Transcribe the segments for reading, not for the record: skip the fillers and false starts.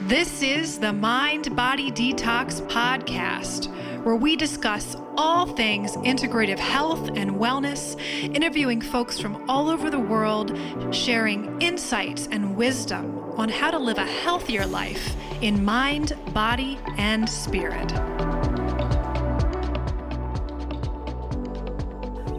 This is the Mind Body Detox Podcast, where we discuss all things integrative health and wellness, interviewing folks from all over the world, sharing insights and wisdom on how to live a healthier life in mind, body, and spirit.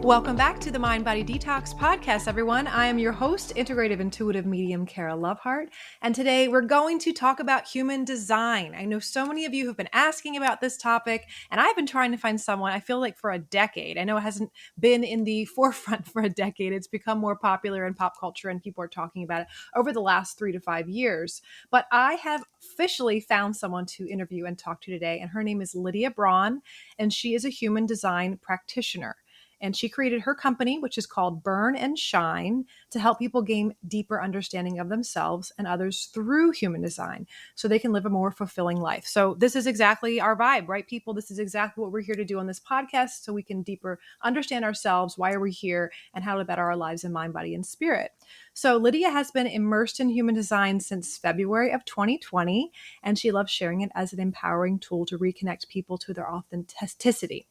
Welcome back to the Mind Body Detox Podcast, everyone. I am your host, Integrative Intuitive Medium Kara Lovehart, and today we're going to talk about human design. I know so many of you have been asking about this topic, and I've been trying to find someone, I feel like for a decade. I know it hasn't been in the forefront for a decade. It's become more popular in pop culture, and people are talking about it over the last 3 to 5 years. But I have officially found someone to interview and talk to today, and her name is Lydia Braun, and she is a human design practitioner. And she created her company, which is called Burn and Shine, to help people gain deeper understanding of themselves and others through human design so they can live a more fulfilling life. So this is exactly our vibe, right, people? This is exactly what we're here to do on this podcast so we can deeper understand ourselves, why are we here, and how to better our lives in mind, body, and spirit. So Lydia has been immersed in human design since February of 2020, and she loves sharing it as an empowering tool to reconnect people to their authenticity.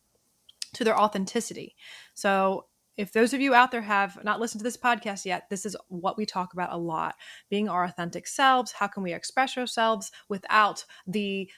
So if those of you out there have not listened to this podcast yet, this is what we talk about a lot, being our authentic selves. How can we express ourselves without the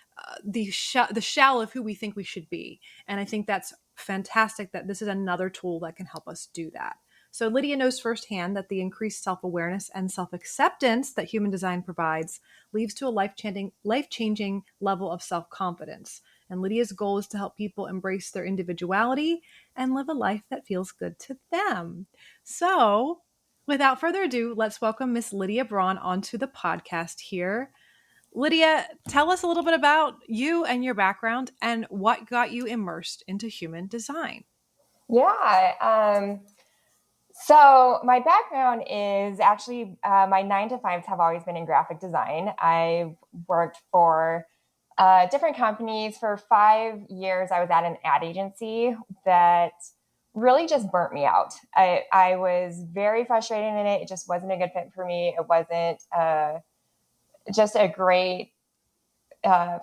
shell of who we think we should be? And I think that's fantastic that this is another tool that can help us do that. So Lydia knows firsthand that the increased self-awareness and self-acceptance that human design provides leads to a life-changing level of self-confidence. And Lydia's goal is to help people embrace their individuality and live a life that feels good to them. So without further ado, let's welcome Miss Lydia Braun onto the podcast here. Lydia, tell us a little bit about you and your background and what got you immersed into human design. Yeah. So my background is actually my 9 to 5s have always been in graphic design. I worked for different companies for 5 years. I was at an ad agency that really just burnt me out. I was very frustrated in it. It just wasn't a good fit for me. It wasn't just a great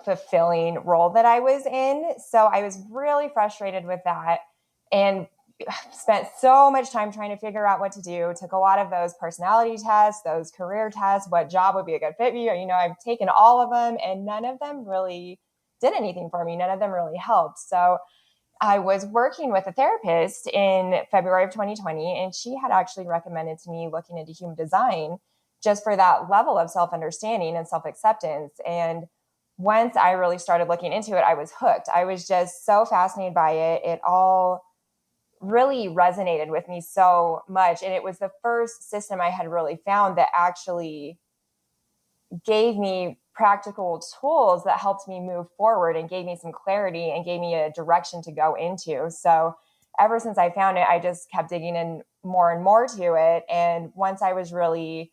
fulfilling role that I was in. So I was really frustrated with that and spent so much time trying to figure out what to do. Took a lot of those personality tests, those career tests, what job would be a good fit for you. I've taken all of them and none of them really did anything for me. None of them really helped. So I was working with a therapist in February of 2020, and she had actually recommended to me looking into human design just for that level of self-understanding and self-acceptance. And once I really started looking into it, I was hooked. I was just so fascinated by it. It all really resonated with me so much. And it was the first system I had really found that actually gave me practical tools that helped me move forward and gave me some clarity and gave me a direction to go into. So ever since I found it, I just kept digging in more and more to it. And once I was really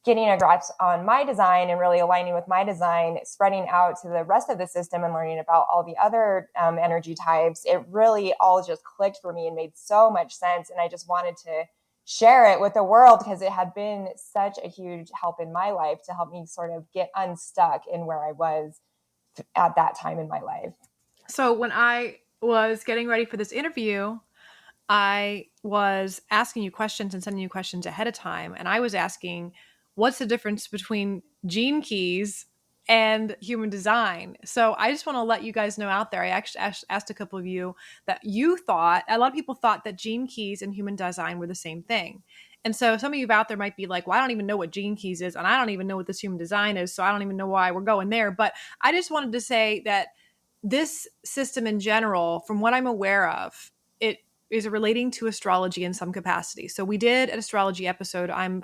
getting a grasp on my design and really aligning with my design, spreading out to the rest of the system and learning about all the other energy types, it really all just clicked for me and made so much sense. And I just wanted to share it with the world because it had been such a huge help in my life to help me sort of get unstuck in where I was at that time in my life. So when I was getting ready for this interview, I was asking you questions and sending you questions ahead of time. And I was asking, what's the difference between gene keys and human design? So I just want to let you guys know out there, I actually asked a couple of you that a lot of people thought that gene keys and human design were the same thing. And so some of you out there might be like, well, I don't even know what gene keys is, and I don't even know what this human design is, so I don't even know why we're going there. But I just wanted to say that this system in general, from what I'm aware of, it is relating to astrology in some capacity. So we did an astrology episode. I'm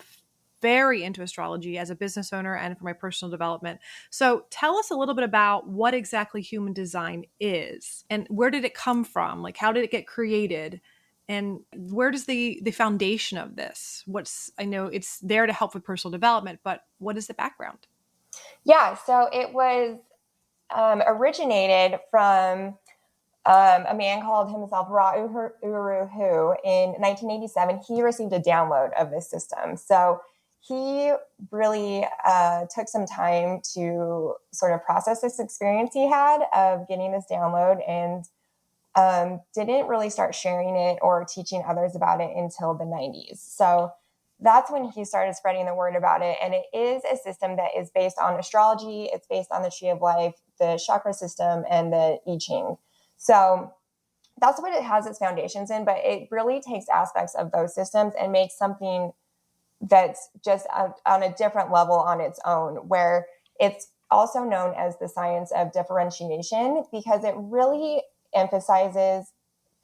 very into astrology as a business owner and for my personal development. So tell us a little bit about what exactly human design is and where did it come from? Like, how did it get created? And where does the foundation of this? I know it's there to help with personal development, but what is the background? Yeah, so it was originated from a man called himself Ra Uru, who in 1987, he received a download of this system. So he really took some time to sort of process this experience he had of getting this download, and didn't really start sharing it or teaching others about it until the 90s. So that's when he started spreading the word about it. And it is a system that is based on astrology. It's based on the tree of life, the chakra system, and the I Ching. So that's what it has its foundations in, but it really takes aspects of those systems and makes something that's just on a different level on its own, where it's also known as the science of differentiation, because it really emphasizes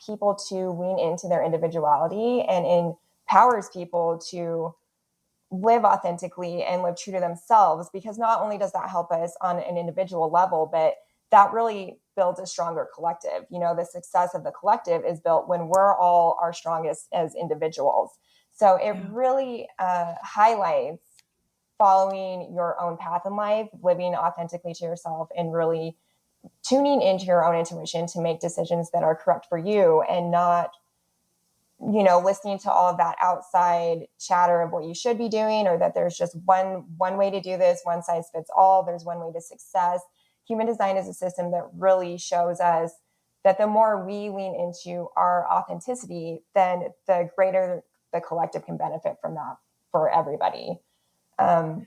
people to lean into their individuality and empowers people to live authentically and live true to themselves, because not only does that help us on an individual level, but that really builds a stronger collective. You know, the success of the collective is built when we're all our strongest as individuals. So it really highlights following your own path in life, living authentically to yourself, and really tuning into your own intuition to make decisions that are correct for you, and not, you know, listening to all of that outside chatter of what you should be doing, or that there's just one way to do this, one size fits all, there's one way to success. Human design is a system that really shows us that the more we lean into our authenticity, then the greater the collective can benefit from that for everybody. And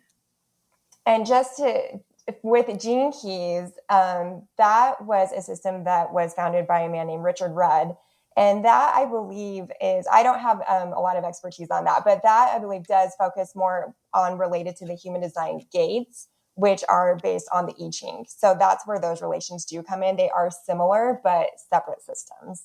just to, with Gene Keys, that was a system that was founded by a man named Richard Rudd. And that, I believe, is, I don't have a lot of expertise on that, but that, I believe, does focus more on related to the human design gates, which are based on the I Ching. So that's where those relations do come in. They are similar, but separate systems.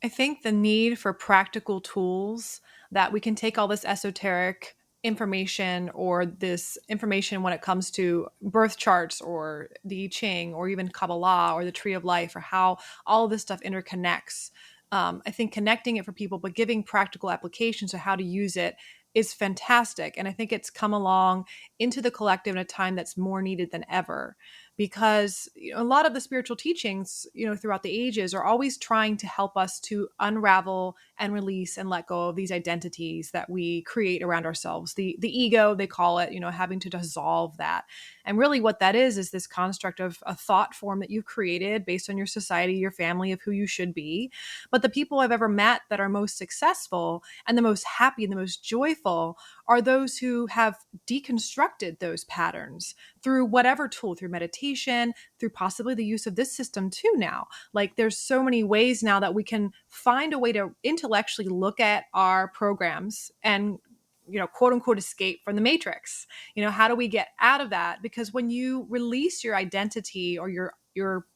I think the need for practical tools that we can take all this esoteric information, or this information when it comes to birth charts or the I Ching or even Kabbalah or the Tree of Life, or how all of this stuff interconnects. I think connecting it for people, but giving practical applications of how to use it is fantastic. And I think it's come along into the collective in a time that's more needed than ever, because a lot of the spiritual teachings, throughout the ages are always trying to help us to unravel and release and let go of these identities that we create around ourselves. The ego, they call it, having to dissolve that. And really what that is this construct of a thought form that you've created based on your society, your family, of who you should be. But the people I've ever met that are most successful and the most happy and the most joyful are those who have deconstructed those patterns through whatever tool, through meditation, through possibly the use of this system too now. Like, there's so many ways now that we can find a way to intellectually look at our programs and, quote unquote, escape from the matrix. How do we get out of that? Because when you release your identity or your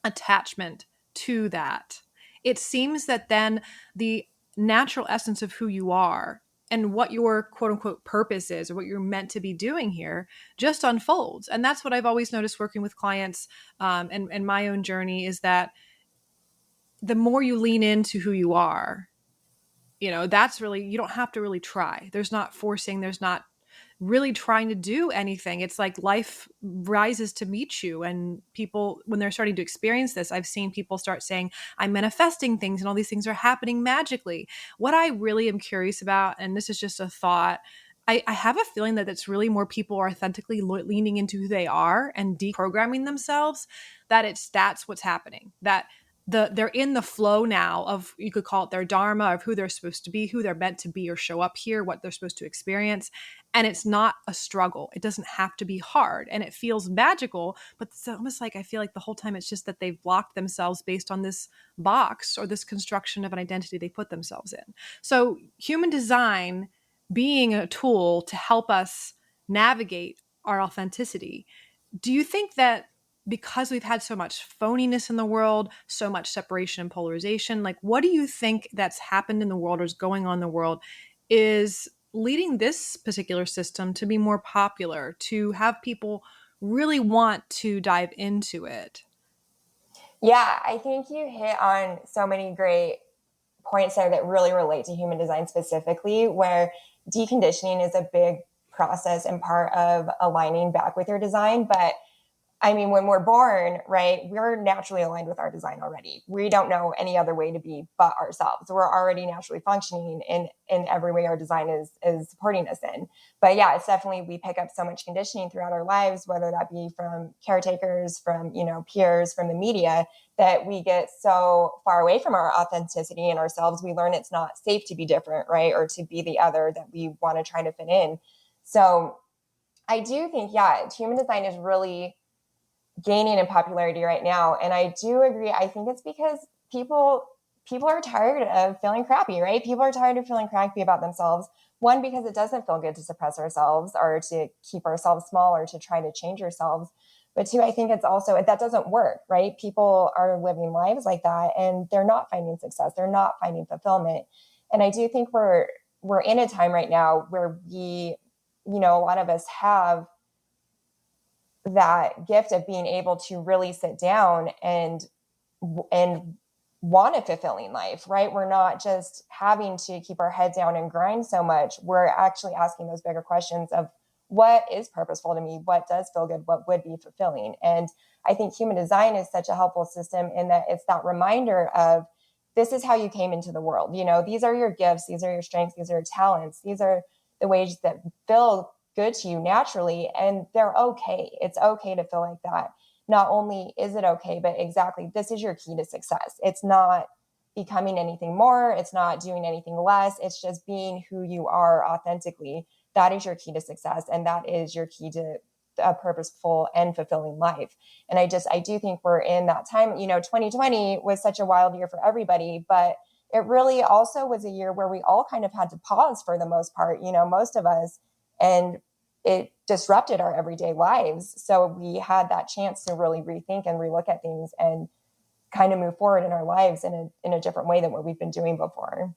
attachment to that, it seems that then the natural essence of who you are and what your quote unquote purpose is, or what you're meant to be doing here, just unfolds. And that's what I've always noticed working with clients, and my own journey, is that the more you lean into who you are, that's really, you don't have to really try. There's not forcing, there's not really trying to do anything. It's like life rises to meet you. And people, when they're starting to experience this, I've seen people start saying, I'm manifesting things and all these things are happening magically. What I really am curious about, and this is just a thought, I have a feeling that it's really more people are authentically leaning into who they are and deprogramming themselves, that's what's happening. That they're in the flow now of, you could call it their dharma, of who they're supposed to be, who they're meant to be or show up here, what they're supposed to experience. And it's not a struggle. It doesn't have to be hard, and it feels magical, but it's almost like I feel like the whole time it's just that they've blocked themselves based on this box or this construction of an identity they put themselves in. So human design being a tool to help us navigate our authenticity, do you think that because we've had so much phoniness in the world, so much separation and polarization, like, what do you think that's happened in the world or is going on in the world is leading this particular system to be more popular, to have people really want to dive into it? Yeah, I think you hit on so many great points there that really relate to human design specifically, where deconditioning is a big process and part of aligning back with your design. But I mean, when we're born, right, we're naturally aligned with our design already. We don't know any other way to be but ourselves. We're already naturally functioning in every way our design is supporting us in. But yeah, it's definitely, we pick up so much conditioning throughout our lives, whether that be from caretakers, from, peers, from the media, that we get so far away from our authenticity and ourselves. We learn it's not safe to be different, right? Or to be the other, that we want to try to fit in. So I do think, yeah, human design is really gaining in popularity right now. And I do agree. I think it's because people are tired of feeling crappy, right? People are tired of feeling crappy about themselves. One, because it doesn't feel good to suppress ourselves or to keep ourselves small or to try to change ourselves. But two, I think it's also, that doesn't work, right? People are living lives like that and they're not finding success. They're not finding fulfillment. And I do think we're in a time right now where we, a lot of us have that gift of being able to really sit down and want a fulfilling life, right? We're not just having to keep our head down and grind so much. We're actually asking those bigger questions of what is purposeful to me, what does feel good, what would be fulfilling. And I think human design is such a helpful system in that it's that reminder of, this is how you came into the world. These are your gifts, these are your strengths, these are your talents, these are the ways that feel good to you naturally, and they're okay. It's okay to feel like that. Not only is it okay, but exactly, this is your key to success. It's not becoming anything more. It's not doing anything less. It's just being who you are authentically. That is your key to success. And that is your key to a purposeful and fulfilling life. And I do think we're in that time. 2020 was such a wild year for everybody, but it really also was a year where we all kind of had to pause for the most part, most of us, and it disrupted our everyday lives. So we had that chance to really rethink and relook at things and kind of move forward in our lives in a different way than what we've been doing before.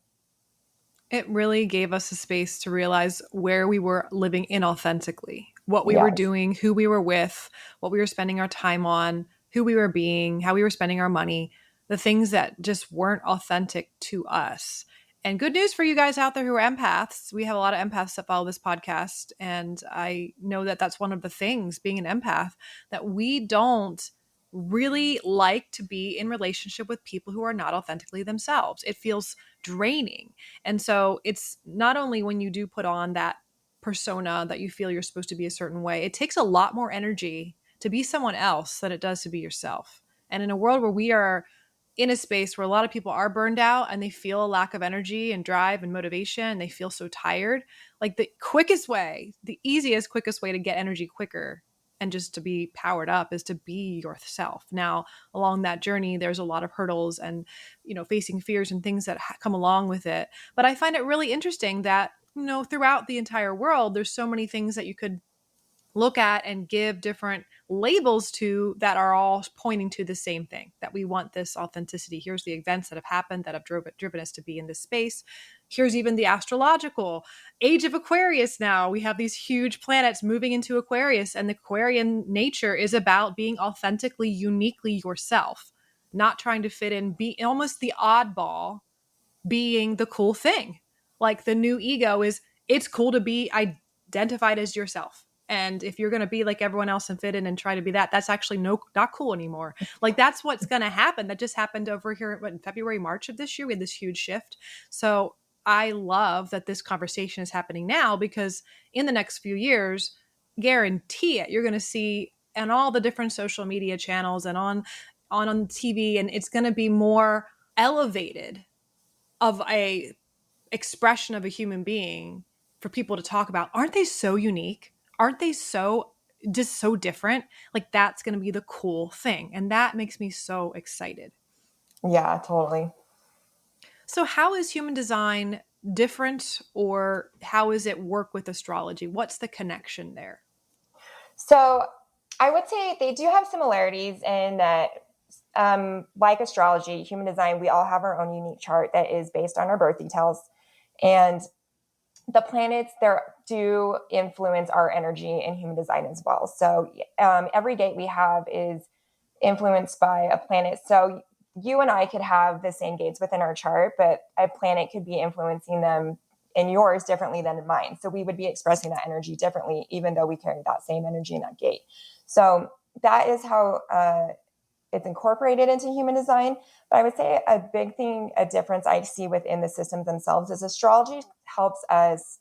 It really gave us a space to realize where we were living inauthentically, what we were Yes. doing, who we were with, what we were spending our time on, who we were being, how we were spending our money, the things that just weren't authentic to us. And good news for you guys out there who are empaths. We have a lot of empaths that follow this podcast. And I know that that's one of the things, being an empath, that we don't really like to be in relationship with people who are not authentically themselves. It feels draining. And so it's not only when you do put on that persona that you feel you're supposed to be a certain way, it takes a lot more energy to be someone else than it does to be yourself. And in a world where we are in a space where a lot of people are burned out and they feel a lack of energy and drive and motivation, and they feel so tired, like the quickest way, the easiest, quickest way to get energy quicker and just to be powered up is to be yourself. Now, along that journey, there's a lot of hurdles and, facing fears and things that come along with it. But I find it really interesting that, throughout the entire world, there's so many things that you could look at and give different labels to that are all pointing to the same thing, that we want this authenticity. Here's the events that have happened that have driven us to be in this space. Here's even the astrological age of Aquarius. Now we have these huge planets moving into Aquarius, and the Aquarian nature is about being authentically, uniquely yourself, not trying to fit in, be almost the oddball, being the cool thing. Like the new ego is, it's cool to be identified as yourself. And if you're going to be like everyone else and fit in and try to be that, that's actually not cool anymore. Like that's what's going to happen. That just happened over here in February, March of this year. We had this huge shift. So I love that this conversation is happening now, because in the next few years, guarantee it, you're going to see on all the different social media channels and on TV, and it's going to be more elevated of a expression of a human being for people to talk about. Aren't they so unique? Aren't they so just so different? Like that's going to be the cool thing. And that makes me so excited. Yeah, totally. So how is human design different, or how does it work with astrology? What's the connection there? So I would say they do have similarities in that, like astrology, human design, we all have our own unique chart that is based on our birth details. And the planets there do influence our energy in human design as well. So every gate we have is influenced by a planet. So you and I could have the same gates within our chart, but a planet could be influencing them in yours differently than in mine. So we would be expressing that energy differently, even though we carry that same energy in that gate. So that is how it's incorporated into human design. But I would say a big thing, a difference I see within the systems themselves is astrology helps us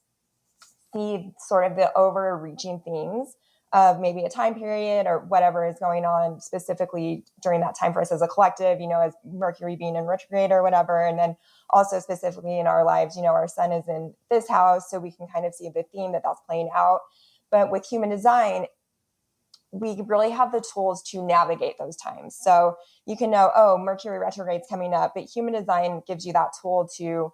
see sort of the overreaching things of maybe a time period or whatever is going on specifically during that time for us as a collective, as Mercury being in retrograde or whatever. And then also specifically in our lives, our sun is in this house. So we can kind of see the theme that's playing out. But with human design, we really have the tools to navigate those times. So you can know, oh, Mercury retrograde's coming up, but human design gives you that tool to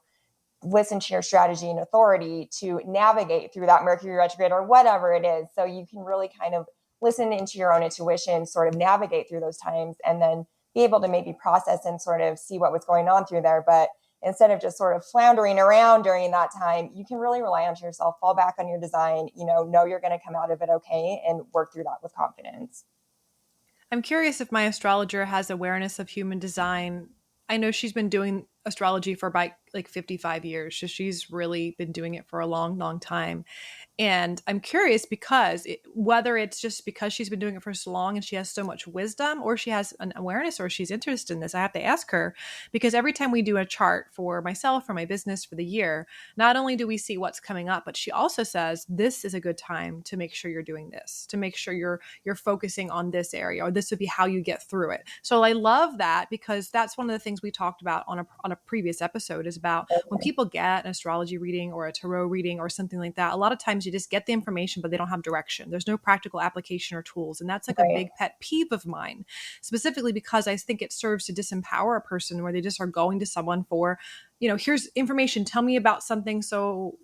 listen to your strategy and authority to navigate through that Mercury retrograde or whatever it is. So you can really kind of listen into your own intuition, sort of navigate through those times, and then be able to maybe process and sort of see what was going on through there. But instead of just sort of floundering around during that time, you can really rely on yourself, fall back on your design, know you're going to come out of it okay and work through that with confidence. I'm curious if my astrologer has awareness of human design. I know she's been doing astrology for about like 55 years. So she's really been doing it for a long, long time. And I'm curious because whether it's just because she's been doing it for so long and she has so much wisdom, or she has an awareness, or she's interested in this. I have to ask her, because every time we do a chart for myself, for my business, for the year, not only do we see what's coming up, but she also says this is a good time to make sure you're doing this, to make sure you're focusing on this area, or this would be how you get through it. So I love that, because that's one of the things we talked about on a previous episode, is about when people get an astrology reading or a tarot reading or something like that. A lot of times you just get the information, but they don't have direction. There's no practical application or tools. And that's like a Right. big pet peeve of mine, specifically because I think it serves to disempower a person, where they just are going to someone for, here's information, tell me about something, so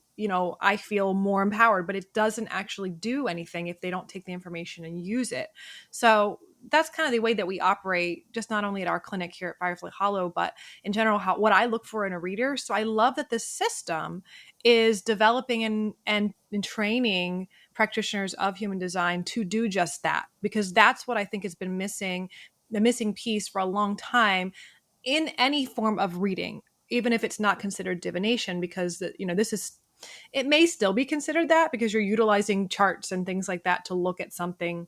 I feel more empowered, but it doesn't actually do anything if they don't take the information and use it. So that's kind of the way that we operate, just not only at our clinic here at Firefly Hollow, but in general, what I look for in a reader. So I love that this system is developing and training practitioners of human design to do just that, because that's what I think has been missing, the missing piece for a long time in any form of reading, even if it's not considered divination, because this is, it may still be considered that, because you're utilizing charts and things like that to look at something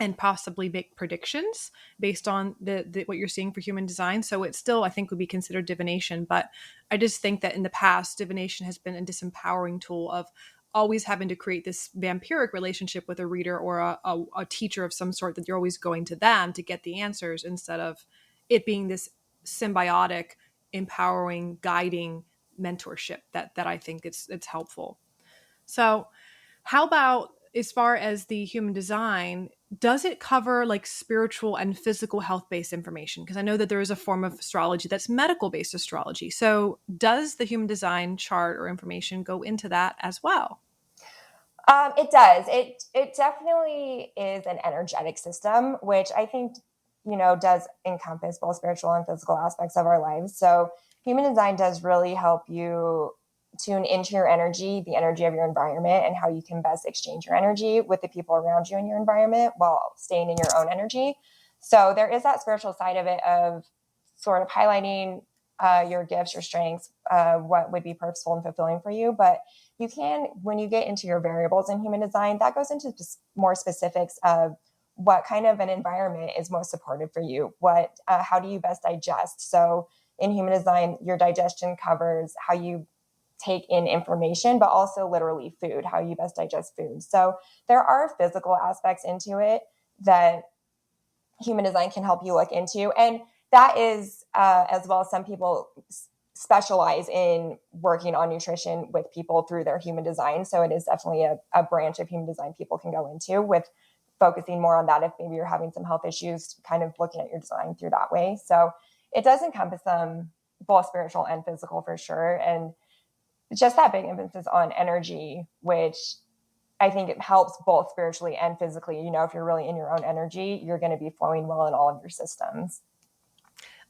and possibly make predictions based on the what you're seeing for human design. So it still, I think, would be considered divination. But I just think that in the past, divination has been a disempowering tool of always having to create this vampiric relationship with a reader or a teacher of some sort, that you're always going to them to get the answers, instead of it being this symbiotic, empowering, guiding mentorship that I think it's helpful. So how about, as far as the human design, does it cover like spiritual and physical health based information? Because I know that there is a form of astrology that's medical based astrology. So does the human design chart or information go into that as well? It does. It definitely is an energetic system, which I think does encompass both spiritual and physical aspects of our lives. So human design does really help you tune into your energy, the energy of your environment, and how you can best exchange your energy with the people around you in your environment while staying in your own energy. So there is that spiritual side of it, of sort of highlighting your gifts, your strengths, what would be purposeful and fulfilling for you. But you can, when you get into your variables in human design, that goes into just more specifics of what kind of an environment is most supportive for you. How do you best digest? So in human design, your digestion covers how you take in information, but also literally food, how you best digest food. So there are physical aspects into it that human design can help you look into. And that is, as well, some people specialize in working on nutrition with people through their human design. So it is definitely a branch of human design people can go into, with focusing more on that if maybe you're having some health issues, kind of looking at your design through that way. So it does encompass both spiritual and physical for sure. And just that big emphasis on energy, which I think it helps both spiritually and physically. If you're really in your own energy, you're going to be flowing well in all of your systems.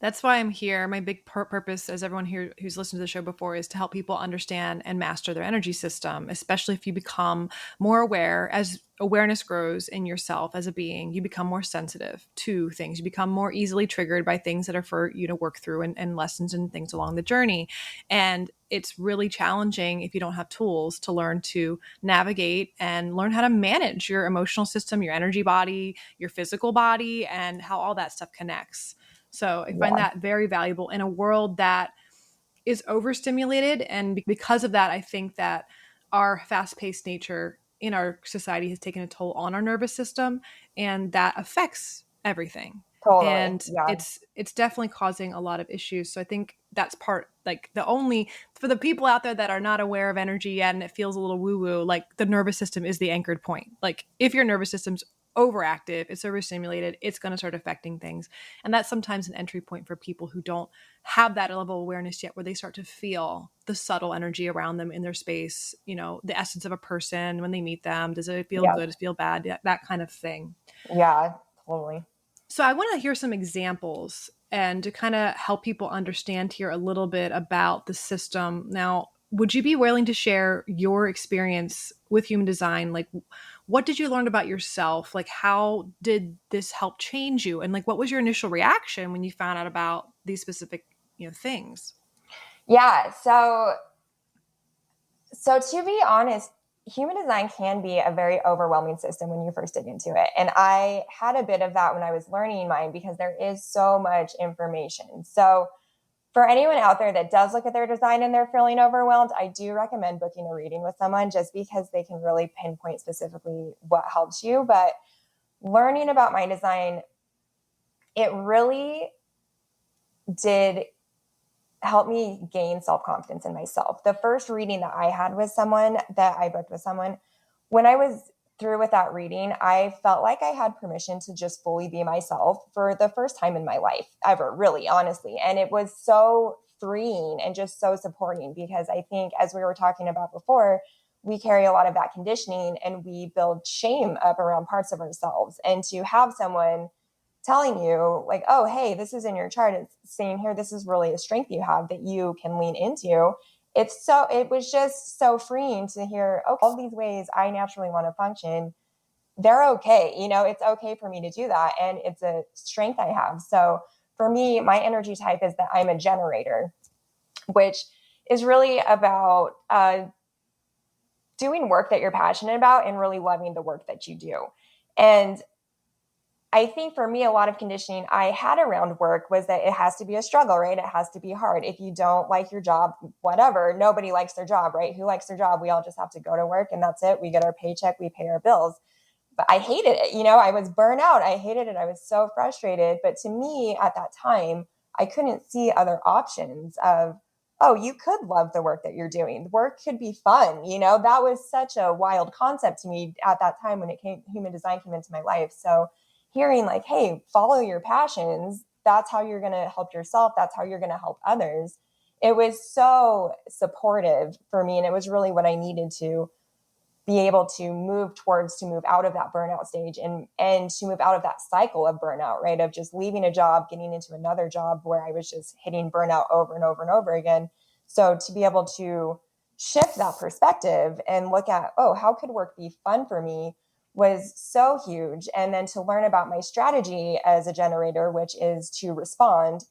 That's why I'm here. My big purpose, as everyone here who's listened to the show before, is to help people understand and master their energy system, especially if you become more aware. As awareness grows in yourself as a being, you become more sensitive to things. You become more easily triggered by things that are for you to work through, and lessons and things along the journey. And it's really challenging if you don't have tools to learn to navigate and learn how to manage your emotional system, your energy body, your physical body, and how all that stuff connects. So I find Yeah, that very valuable in a world that is overstimulated. And because of that, I think that our fast paced nature in our society has taken a toll on our nervous system, and that affects everything. totally. And Yeah. it's definitely causing a lot of issues. So I think that's part, like, the only, for the people out there that are not aware of energy yet and it feels a little woo woo, like, the nervous system is the anchored point. Like, if your nervous system's overactive, it's overstimulated, it's going to start affecting things. And that's sometimes an entry point for people who don't have that level of awareness yet, where they start to feel the subtle energy around them in their space, the essence of a person when they meet them. Does it feel Yeah. good? Does it feel bad? That kind of thing. Yeah, totally. So I want to hear some examples and to kind of help people understand here a little bit about the system. Now, would you be willing to share your experience with human design? Like, what did you learn about yourself? Like, how did this help change you? And, like, what was your initial reaction when you found out about these specific, things? Yeah. So to be honest, human design can be a very overwhelming system when you first dig into it. And I had a bit of that when I was learning mine because there is so much information. So for anyone out there that does look at their design and they're feeling overwhelmed, I do recommend booking a reading with someone just because they can really pinpoint specifically what helps you. But learning about my design, it really did help me gain self-confidence in myself. The first reading that I had with someone, that I booked with someone, when I was through with that reading, I felt like I had permission to just fully be myself for the first time in my life ever, really, honestly. And it was so freeing and just so supporting because I think, as we were talking about before, we carry a lot of that conditioning and we build shame up around parts of ourselves. And to have someone telling you like, oh, hey, this is in your chart, it's saying here, this is really a strength you have that you can lean into. It was just so freeing to hear, okay, all these ways I naturally want to function, they're okay. It's okay for me to do that. And it's a strength I have. So for me, my energy type is that I'm a generator, which is really about doing work that you're passionate about and really loving the work that you do. And I think for me, a lot of conditioning I had around work was that it has to be a struggle, right? It has to be hard. If you don't like your job, whatever, nobody likes their job, right? Who likes their job? We all just have to go to work and that's it. We get our paycheck, we pay our bills. But I hated it. I was burnt out. I hated it. I was so frustrated. But to me at that time, I couldn't see other options of, oh, you could love the work that you're doing. Work could be fun. That was such a wild concept to me at that time when human design came into my life. So hearing like, hey, follow your passions. That's how you're going to help yourself. That's how you're going to help others. It was so supportive for me. And it was really what I needed to be able to move out of that burnout stage and to move out of that cycle of burnout, right? Of just leaving a job, getting into another job where I was just hitting burnout over and over and over again. So to be able to shift that perspective and look at, oh, how could work be fun for me was so huge. And then to learn about my strategy as a generator, which is to respond.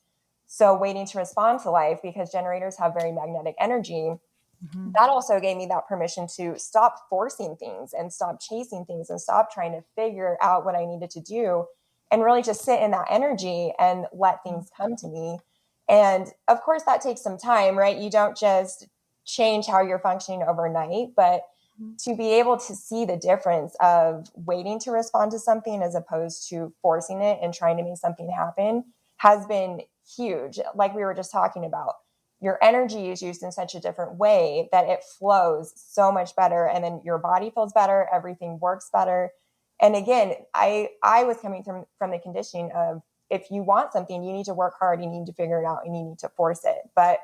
So waiting to respond to life, because generators have very magnetic energy. Mm-hmm. That also gave me that permission to stop forcing things and stop chasing things and stop trying to figure out what I needed to do and really just sit in that energy and let things come to me. And of course, that takes some time, right? You don't just change how you're functioning overnight, but to be able to see the difference of waiting to respond to something as opposed to forcing it and trying to make something happen has been huge. Like we were just talking about, your energy is used in such a different way that it flows so much better. And then your body feels better. Everything works better. And again, I was coming from the conditioning of, if you want something, you need to work hard, you need to figure it out, and you need to force it. But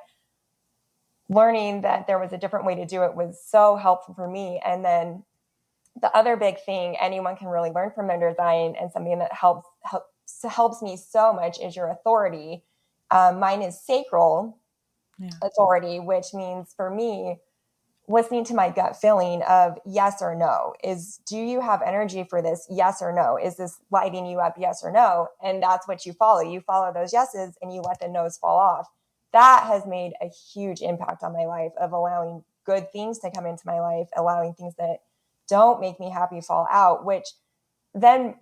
learning that there was a different way to do it was so helpful for me. And then the other big thing anyone can really learn from their design, and something that helps me so much, is your authority Mine is sacral authority, which means for me, listening to my gut feeling of yes or no. Do you have energy for this? Yes or no? Is this lighting you up? Yes or no? And that's what you follow. You follow those yeses and you let the no's fall off. That has made a huge impact on my life, of allowing good things to come into my life, allowing things that don't make me happy fall out, which then,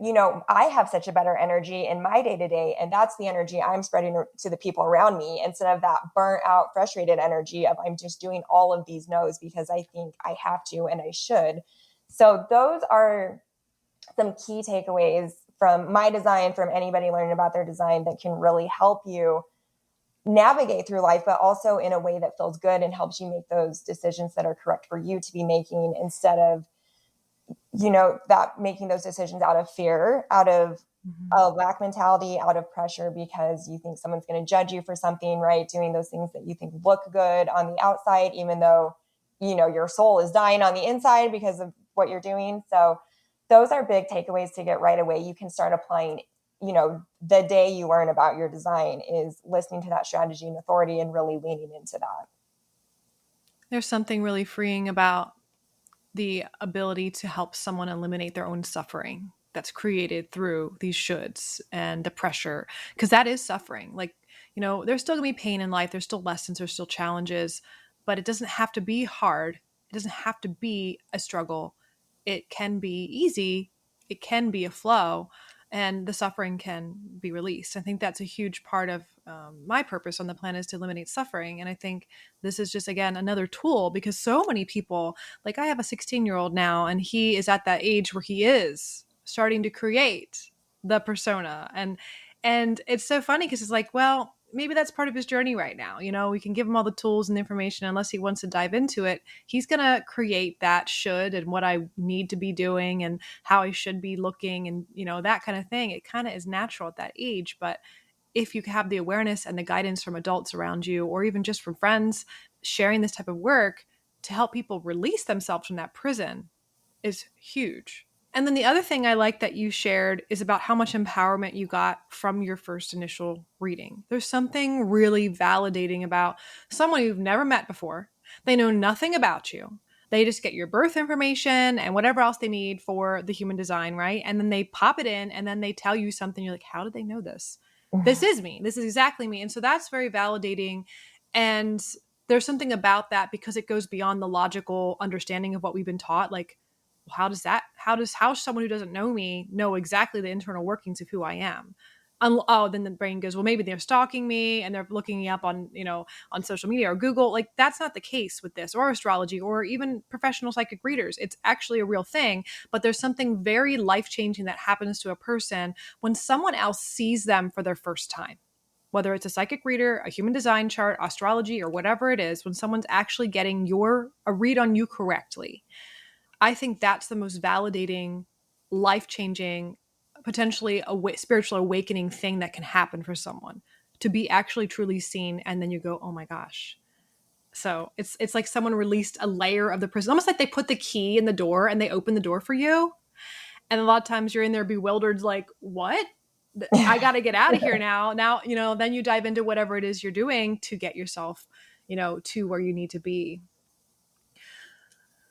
I have such a better energy in my day to day. And that's the energy I'm spreading to the people around me, instead of that burnt out, frustrated energy of I'm just doing all of these no's because I think I have to and I should. So those are some key takeaways from my design, from anybody learning about their design, that can really help you navigate through life, but also in a way that feels good and helps you make those decisions that are correct for you to be making, instead of that making those decisions out of fear, out of a lack mentality, out of pressure, because you think someone's going to judge you for something, right? Doing those things that you think look good on the outside, even though, your soul is dying on the inside because of what you're doing. So those are big takeaways to get right away. You can start applying, the day you learn about your design, is listening to that strategy and authority and really leaning into that. There's something really freeing about the ability to help someone eliminate their own suffering that's created through these shoulds and the pressure, because that is suffering. Like, there's still gonna be pain in life, there's still lessons, there's still challenges, but it doesn't have to be hard, it doesn't have to be a struggle, it can be easy, it can be a flow, and the suffering can be released. I think that's a huge part of my purpose on the planet, is to eliminate suffering. And I think this is just, again, another tool, because so many people, like I have a 16-year-old now, and he is at that age where he is starting to create the persona. And it's so funny because it's like, well, maybe that's part of his journey right now. We can give him all the tools and information. Unless he wants to dive into it, he's going to create that should and what I need to be doing and how I should be looking and, that kind of thing. It kind of is natural at that age. But if you have the awareness and the guidance from adults around you, or even just from friends sharing this type of work to help people release themselves from that prison, is huge. And then the other thing I like that you shared is about how much empowerment you got from your first initial reading. There's something really validating about someone you've never met before. They know nothing about you. They just get your birth information and whatever else they need for the human design, right? And then they pop it in and then they tell you something. You're like, how did they know this? This is me. This is exactly me. And so that's very validating. And there's something about that, because it goes beyond the logical understanding of what we've been taught. Like, how someone who doesn't know me know exactly the internal workings of who I am? Then the brain goes, well, maybe they're stalking me and they're looking me up on, on social media or Google. Like, that's not the case with this, or astrology, or even professional psychic readers. It's actually a real thing, but there's something very life-changing that happens to a person when someone else sees them for their first time. Whether it's a psychic reader, a human design chart, astrology, or whatever it is, when someone's actually getting a read on you correctly, I think that's the most validating, life-changing, potentially spiritual awakening thing that can happen for someone, to be actually truly seen. And then you go, oh my gosh. So it's like someone released a layer of the prison, almost like they put the key in the door and they open the door for you. And a lot of times you're in there bewildered, like, what? I got to get out of here now. Now, then you dive into whatever it is you're doing to get yourself, to where you need to be.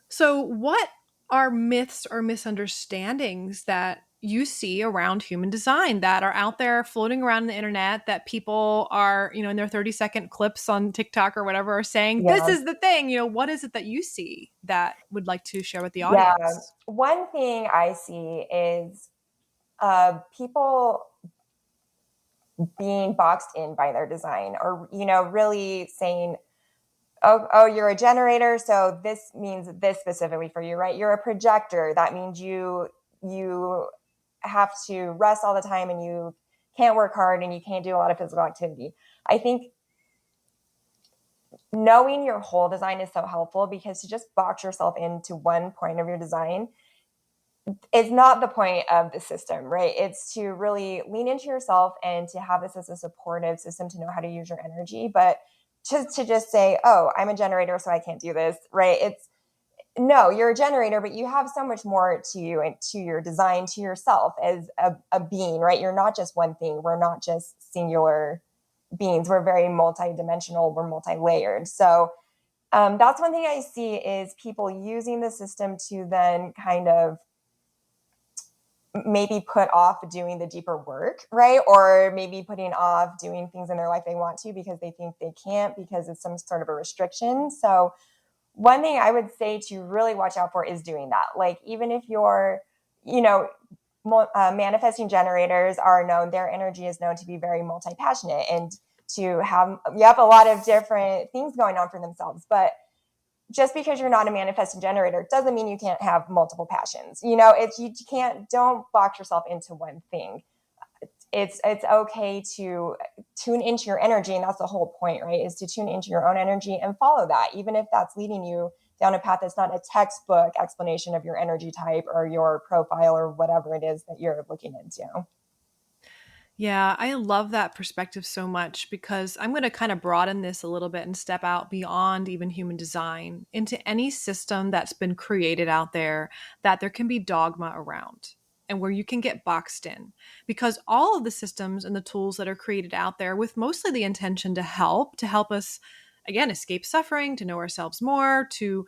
So what are myths or misunderstandings that you see around human design that are out there floating around the internet, that people are, in their 30-second clips on TikTok or whatever, are saying, this is the thing? What is it that you see that would like to share with the audience? Yeah. One thing I see is people being boxed in by their design, or, really saying, oh, you're a generator, so this means this specifically for you, right? You're a projector. That means you have to rest all the time and you can't work hard and you can't do a lot of physical activity. I think knowing your whole design is so helpful, because to just box yourself into one point of your design is not the point of the system, right? It's to really lean into yourself and to have this as a supportive system to know how to use your energy. But to just say, oh, I'm a generator, so I can't do this, right? No, you're a generator, but you have so much more to you and to your design, to yourself as a being, right? You're not just one thing. We're not just singular beings. We're very multidimensional. We're multi-layered. So that's one thing I see is people using the system to then kind of maybe put off doing the deeper work, right? Or maybe putting off doing things in their life they want to because they think they can't because it's some sort of a restriction. So one thing I would say to really watch out for is doing that. Like, even if you're, manifesting generators are known, their energy is known to be very multi-passionate and to have a lot of different things going on for themselves. But just because you're not a manifesting generator doesn't mean you can't have multiple passions. Don't box yourself into one thing. It's okay to tune into your energy. And that's the whole point, right? Is to tune into your own energy and follow that, even if that's leading you down a path that's not a textbook explanation of your energy type or your profile or whatever it is that you're looking into. Yeah, I love that perspective so much because I'm going to kind of broaden this a little bit and step out beyond even human design into any system that's been created out there that there can be dogma around and where you can get boxed in. Because all of the systems and the tools that are created out there with mostly the intention to help us again escape suffering, to know ourselves more, to,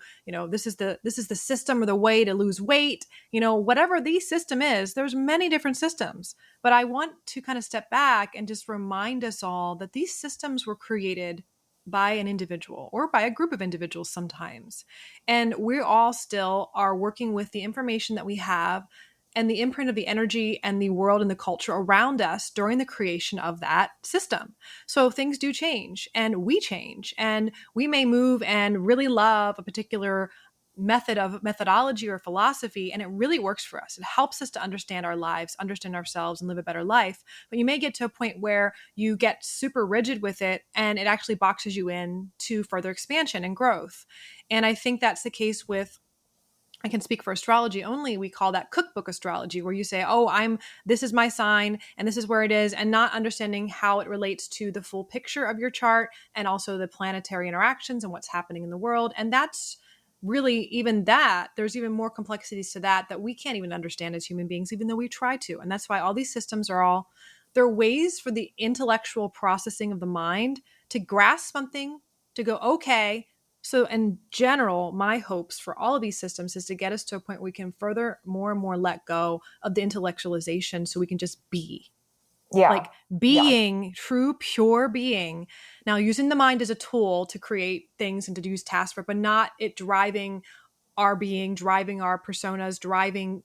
this is the system or the way to lose weight, whatever the system is, there's many different systems. But I want to kind of step back and just remind us all that these systems were created by an individual or by a group of individuals sometimes. And we all still are working with the information that we have and the imprint of the energy and the world and the culture around us during the creation of that system. So things do change and we change and we may move and really love a particular methodology or philosophy, and it really works for us. It helps us to understand our lives, understand ourselves, and live a better life. But you may get to a point where you get super rigid with it and it actually boxes you in to further expansion and growth. And I think that's the case with, I can speak for astrology only. We call that cookbook astrology, where you say, oh, this is my sign and this is where it is, and not understanding how it relates to the full picture of your chart and also the planetary interactions and what's happening in the world. And that's really, even that, there's even more complexities to that we can't even understand as human beings, even though we try to. And that's why all these systems they're ways for the intellectual processing of the mind to grasp something, to go, okay. So in general, my hopes for all of these systems is to get us to a point where we can further more and more let go of the intellectualization so we can just be. Yeah. Like being, true, pure being. Now, using the mind as a tool to create things and to use tasks for, but not it driving our being, driving our personas, driving,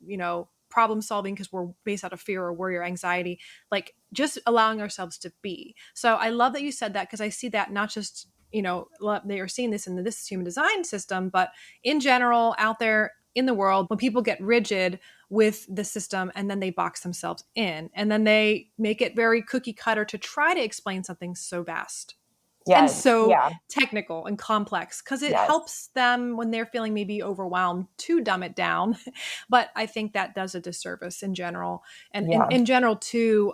problem solving because we're based out of fear or worry or anxiety, like just allowing ourselves to be. So I love that you said that because I see that not just, they are seeing this in this human design system, but in general out there in the world, when people get rigid with the system and then they box themselves in and then they make it very cookie cutter to try to explain something so vast. And so technical and complex because it helps them when they're feeling maybe overwhelmed to dumb it down. But I think that does a disservice in general. And in general, too,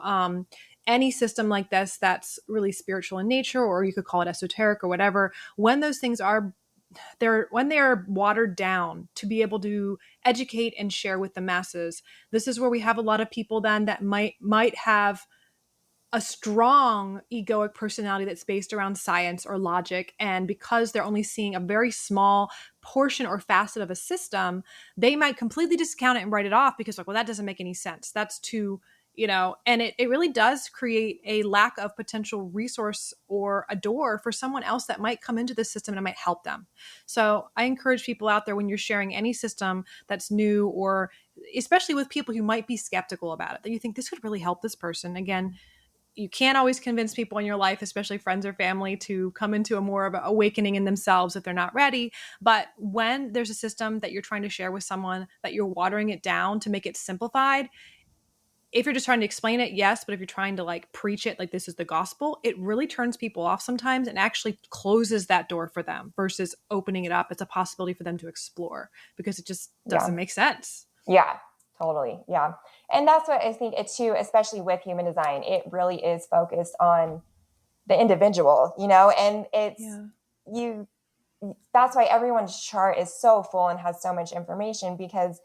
any system like this that's really spiritual in nature, or you could call it esoteric or whatever, when those things when they are watered down to be able to educate and share with the masses, this is where we have a lot of people then that might have a strong egoic personality that's based around science or logic. And because they're only seeing a very small portion or facet of a system, they might completely discount it and write it off because like, well, that doesn't make any sense. That's too, and it really does create a lack of potential resource or a door for someone else that might come into the system and it might help them. So I encourage people out there when you're sharing any system that's new, or especially with people who might be skeptical about it, that you think this would really help this person. Again, you can't always convince people in your life, especially friends or family, to come into a more of an awakening in themselves if they're not ready. But when there's a system that you're trying to share with someone, that you're watering it down to make it simplified, if you're just trying to explain it, yes. But if you're trying to like preach it like this is the gospel, it really turns people off sometimes and actually closes that door for them versus opening it up. It's a possibility for them to explore because it just doesn't make sense. Yeah, totally. Yeah. And that's what I think it too, especially with human design, it really is focused on the individual, and it's that's why everyone's chart is so full and has so much information because,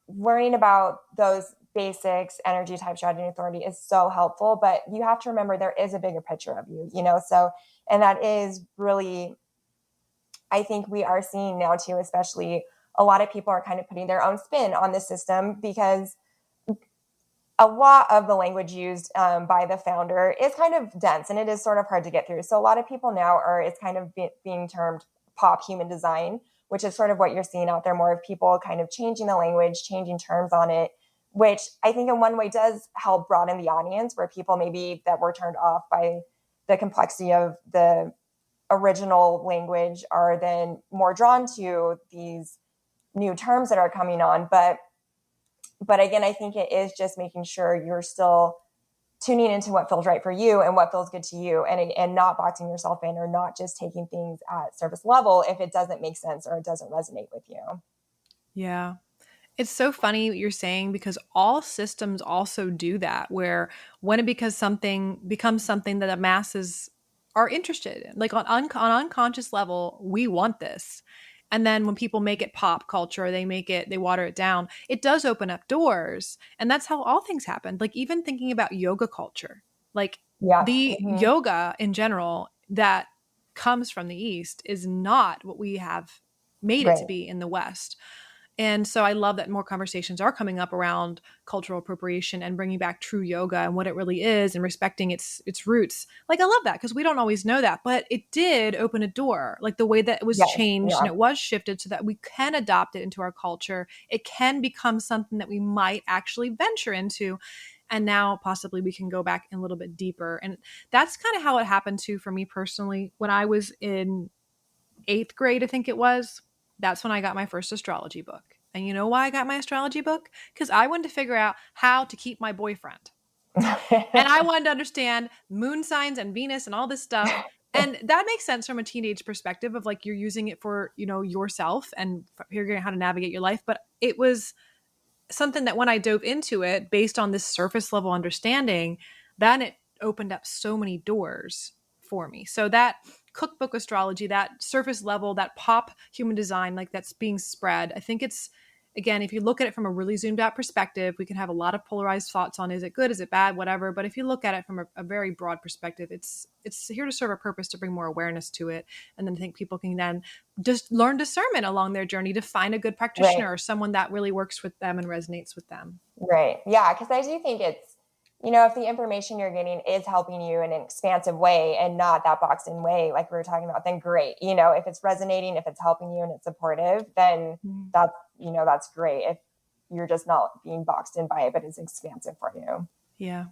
worrying about those basics, energy type, strategy, and authority is so helpful, but you have to remember there is a bigger picture of you, so, and that is really, I think we are seeing now too, especially a lot of people are kind of putting their own spin on the system, because a lot of the language used by the founder is kind of dense and it is sort of hard to get through. So a lot of people now it's kind of being termed pop human design, which is sort of what you're seeing out there, more of people kind of changing the language, changing terms on it, which I think in one way does help broaden the audience, where people maybe that were turned off by the complexity of the original language are then more drawn to these new terms that are coming on. But again, I think it is just making sure you're still tuning into what feels right for you and what feels good to you, and not boxing yourself in, or not just taking things at surface level if it doesn't make sense or it doesn't resonate with you. Yeah. It's so funny what you're saying, because all systems also do that, where when it becomes something that the masses are interested in, like on unconscious level, we want this. And then when people make it pop culture, they water it down, it does open up doors. And that's how all things happen. Like even thinking about yoga culture, like Yeah. the Mm-hmm. yoga in general that comes from the East is not what we have made it Right. to be in the West. And so I love that more conversations are coming up around cultural appropriation and bringing back true yoga and what it really is, and respecting its roots. Like I love that, because we don't always know that, but it did open a door, like the way that it was Yes. changed Yeah. and it was shifted so that we can adopt it into our culture. It can become something that we might actually venture into. And now possibly we can go back a little bit deeper. And that's kind of how it happened too for me personally. When I was in 8th grade, I think it was, that's when I got my first astrology book. And you know why I got my astrology book? Because I wanted to figure out how to keep my boyfriend. And I wanted to understand moon signs and Venus and all this stuff. And that makes sense from a teenage perspective of like you're using it for, yourself and figuring out how to navigate your life. But it was something that when I dove into it based on this surface level understanding, then it opened up so many doors for me. So that cookbook astrology, that surface level, that pop human design, like that's being spread, I think it's, again, if you look at it from a really zoomed out perspective, we can have a lot of polarized thoughts on, is it good, is it bad, whatever. But if you look at it from a very broad perspective, it's here to serve a purpose, to bring more awareness to it. And then I think people can then just learn discernment along their journey to find a good practitioner, Right. or someone that really works with them and resonates with them. Right. Yeah. Because I do think it's, if the information you're getting is helping you in an expansive way and not that boxed in way, like we were talking about, then great. If it's resonating, if it's helping you and it's supportive, then that's, that's great. If you're just not being boxed in by it, but it's expansive for you. Yeah.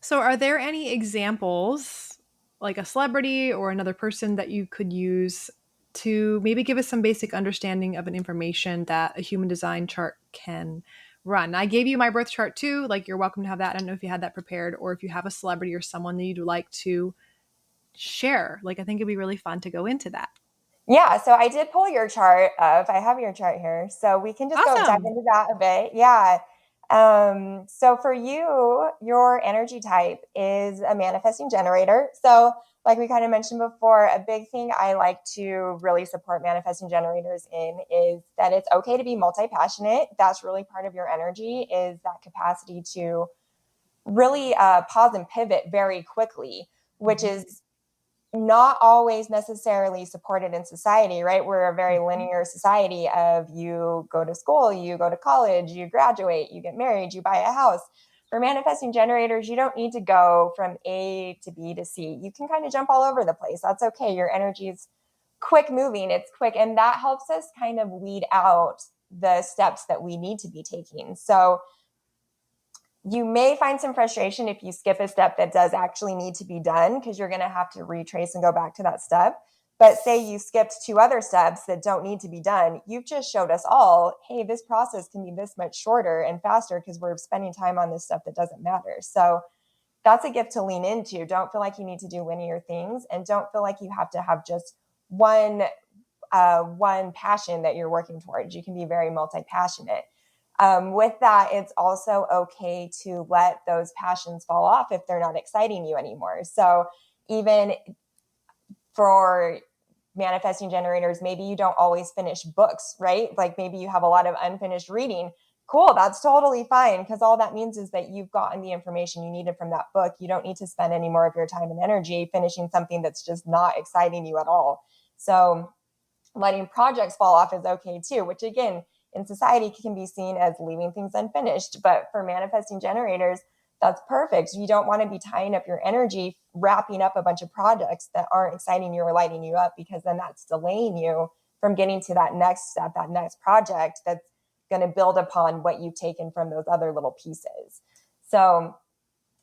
So are there any examples, like a celebrity or another person, that you could use to maybe give us some basic understanding of an information that a human design chart can run? I gave you my birth chart too. Like you're welcome to have that. I don't know if you had that prepared, or if you have a celebrity or someone that you'd like to share. Like I think it'd be really fun to go into that. Yeah, so I did pull your chart up. I have your chart here, so we can just go dive Awesome. into that a bit. Yeah. So for you, your energy type is a manifesting generator. So, like we kind of mentioned before, a big thing I like to really support manifesting generators in is that it's okay to be multi-passionate. That's really part of your energy, is that capacity to really pause and pivot very quickly, which is not always necessarily supported in society, right? We're a very linear society of you go to school, you go to college, you graduate, you get married, you buy a house. For manifesting generators, you don't need to go from A to B to C. You can kind of jump all over the place. That's okay. Your energy is quick moving, it's quick. And that helps us kind of weed out the steps that we need to be taking. So you may find some frustration if you skip a step that does actually need to be done, because you're going to have to retrace and go back to that step. But say you skipped 2 other steps that don't need to be done, you've just showed us all, hey, this process can be this much shorter and faster because we're spending time on this stuff that doesn't matter. So that's a gift to lean into. Don't feel like you need to do linear things, and don't feel like you have to have just one passion that you're working towards. You can be very multi-passionate. With that, it's also okay to let those passions fall off if they're not exciting you anymore. So even for manifesting generators, maybe you don't always finish books, right? Like maybe you have a lot of unfinished reading. Cool. That's totally fine. Because all that means is that you've gotten the information you needed from that book. You don't need to spend any more of your time and energy finishing something that's just not exciting you at all. So letting projects fall off is okay too, which again, in society can be seen as leaving things unfinished. But for manifesting generators, that's perfect. You don't want to be tying up your energy, wrapping up a bunch of projects that aren't exciting you or lighting you up, because then that's delaying you from getting to that next step, that next project that's going to build upon what you've taken from those other little pieces. So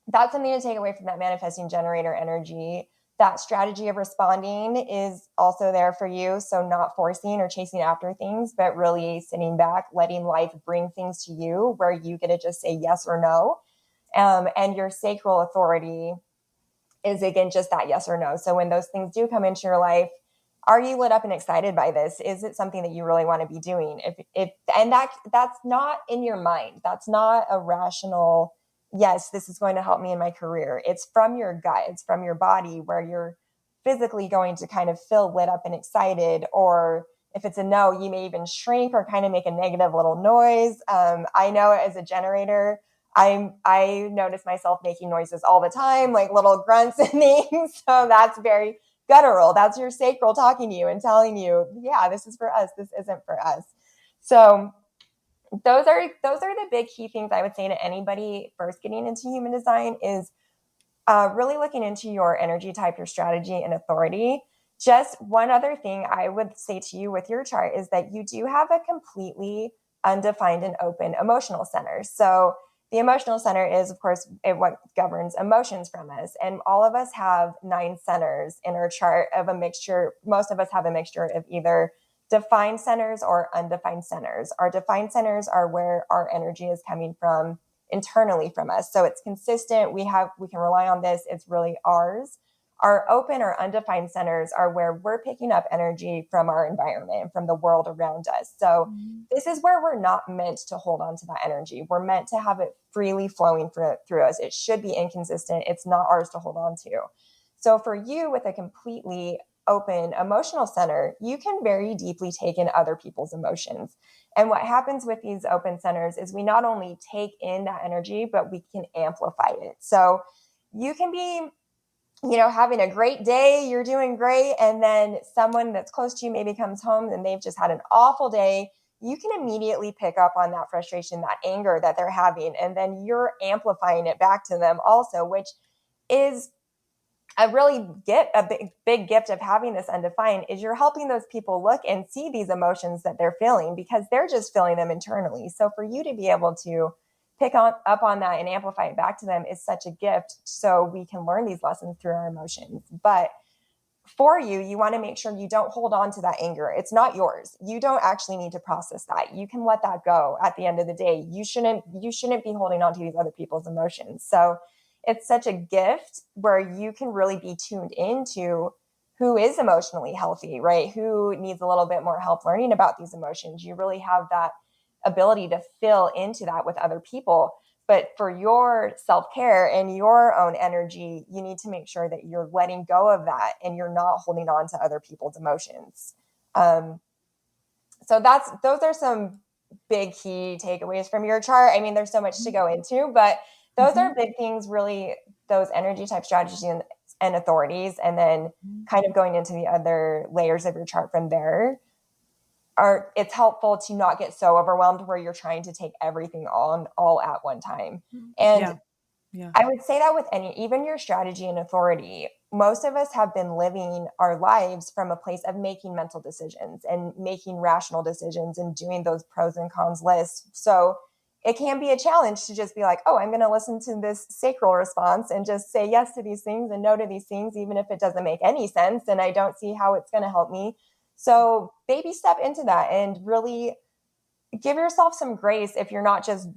that's something to take away from that manifesting generator energy. That strategy of responding is also there for you. So not forcing or chasing after things, but really sitting back, letting life bring things to you where you get to just say yes or no. And your sacral authority is, again, just that yes or no. So when those things do come into your life, are you lit up and excited by this? Is it something that you really want to be doing? And that's not in your mind. That's not a rational, yes, this is going to help me in my career. It's from your gut. It's from your body, where you're physically going to kind of feel lit up and excited. Or if it's a no, you may even shrink or kind of make a negative little noise. I know as a generator, I notice myself making noises all the time, like little grunts and things. So that's very guttural. That's your sacral talking to you and telling you, yeah, this is for us. This isn't for us. So those are the big key things I would say to anybody first getting into human design is really looking into your energy type, your strategy, and authority. Just one other thing I would say to you with your chart is that you do have a completely undefined and open emotional center. So the emotional center is, of course, what governs emotions from us. And all of us have 9 centers in our chart of a mixture. Most of us have a mixture of either defined centers or undefined centers. Our defined centers are where our energy is coming from internally from us. So it's consistent. We can rely on this. It's really ours. Our open or undefined centers are where we're picking up energy from our environment and from the world around us. So this is where we're not meant to hold on to that energy. We're meant to have it freely flowing through us. It should be inconsistent. It's not ours to hold on to. So for you, with a completely open emotional center, you can very deeply take in other people's emotions. And what happens with these open centers is we not only take in that energy, but we can amplify it. So you can be, having a great day, you're doing great. And then someone that's close to you maybe comes home and they've just had an awful day. You can immediately pick up on that frustration, that anger that they're having. And then you're amplifying it back to them also, which is a big gift of having this undefined, is you're helping those people look and see these emotions that they're feeling, because they're just feeling them internally. So for you to be able to up on that and amplify it back to them is such a gift. So we can learn these lessons through our emotions. But for you, you want to make sure you don't hold on to that anger. It's not yours. You don't actually need to process that. You can let that go at the end of the day. You shouldn't be holding on to these other people's emotions. So it's such a gift where you can really be tuned into who is emotionally healthy, right? Who needs a little bit more help learning about these emotions. You really have that ability to fill into that with other people. But for your self-care and your own energy, you need to make sure that you're letting go of that and you're not holding on to other people's emotions. So those are some big key takeaways from your chart. I mean, there's so much to go into, but those are big things, really, those energy type strategies and authorities. And then kind of going into the other layers of your chart from there. It's helpful to not get so overwhelmed where you're trying to take everything on all at one time. And I would say that with even your strategy and authority, most of us have been living our lives from a place of making mental decisions and making rational decisions and doing those pros and cons lists. So it can be a challenge to just be like, oh, I'm going to listen to this sacral response and just say yes to these things and no to these things, even if it doesn't make any sense and I don't see how it's going to help me. So baby step into that and really give yourself some grace if you're not just,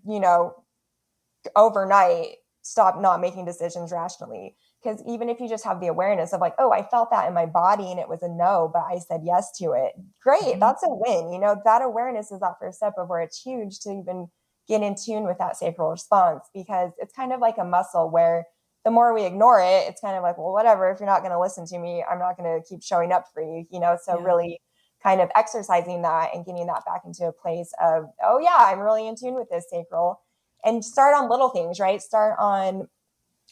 overnight stop not making decisions rationally. Because even if you just have the awareness of like, oh, I felt that in my body and it was a no, but I said yes to it. Great. That's a win. That awareness is that first step of where it's huge to even get in tune with that sacral response, because it's kind of like a muscle where the more we ignore it, it's kind of like, well, whatever, if you're not going to listen to me, I'm not going to keep showing up for you, so really kind of exercising that and getting that back into a place of, oh yeah, I'm really in tune with this sacral. And start on little things, right? Start on,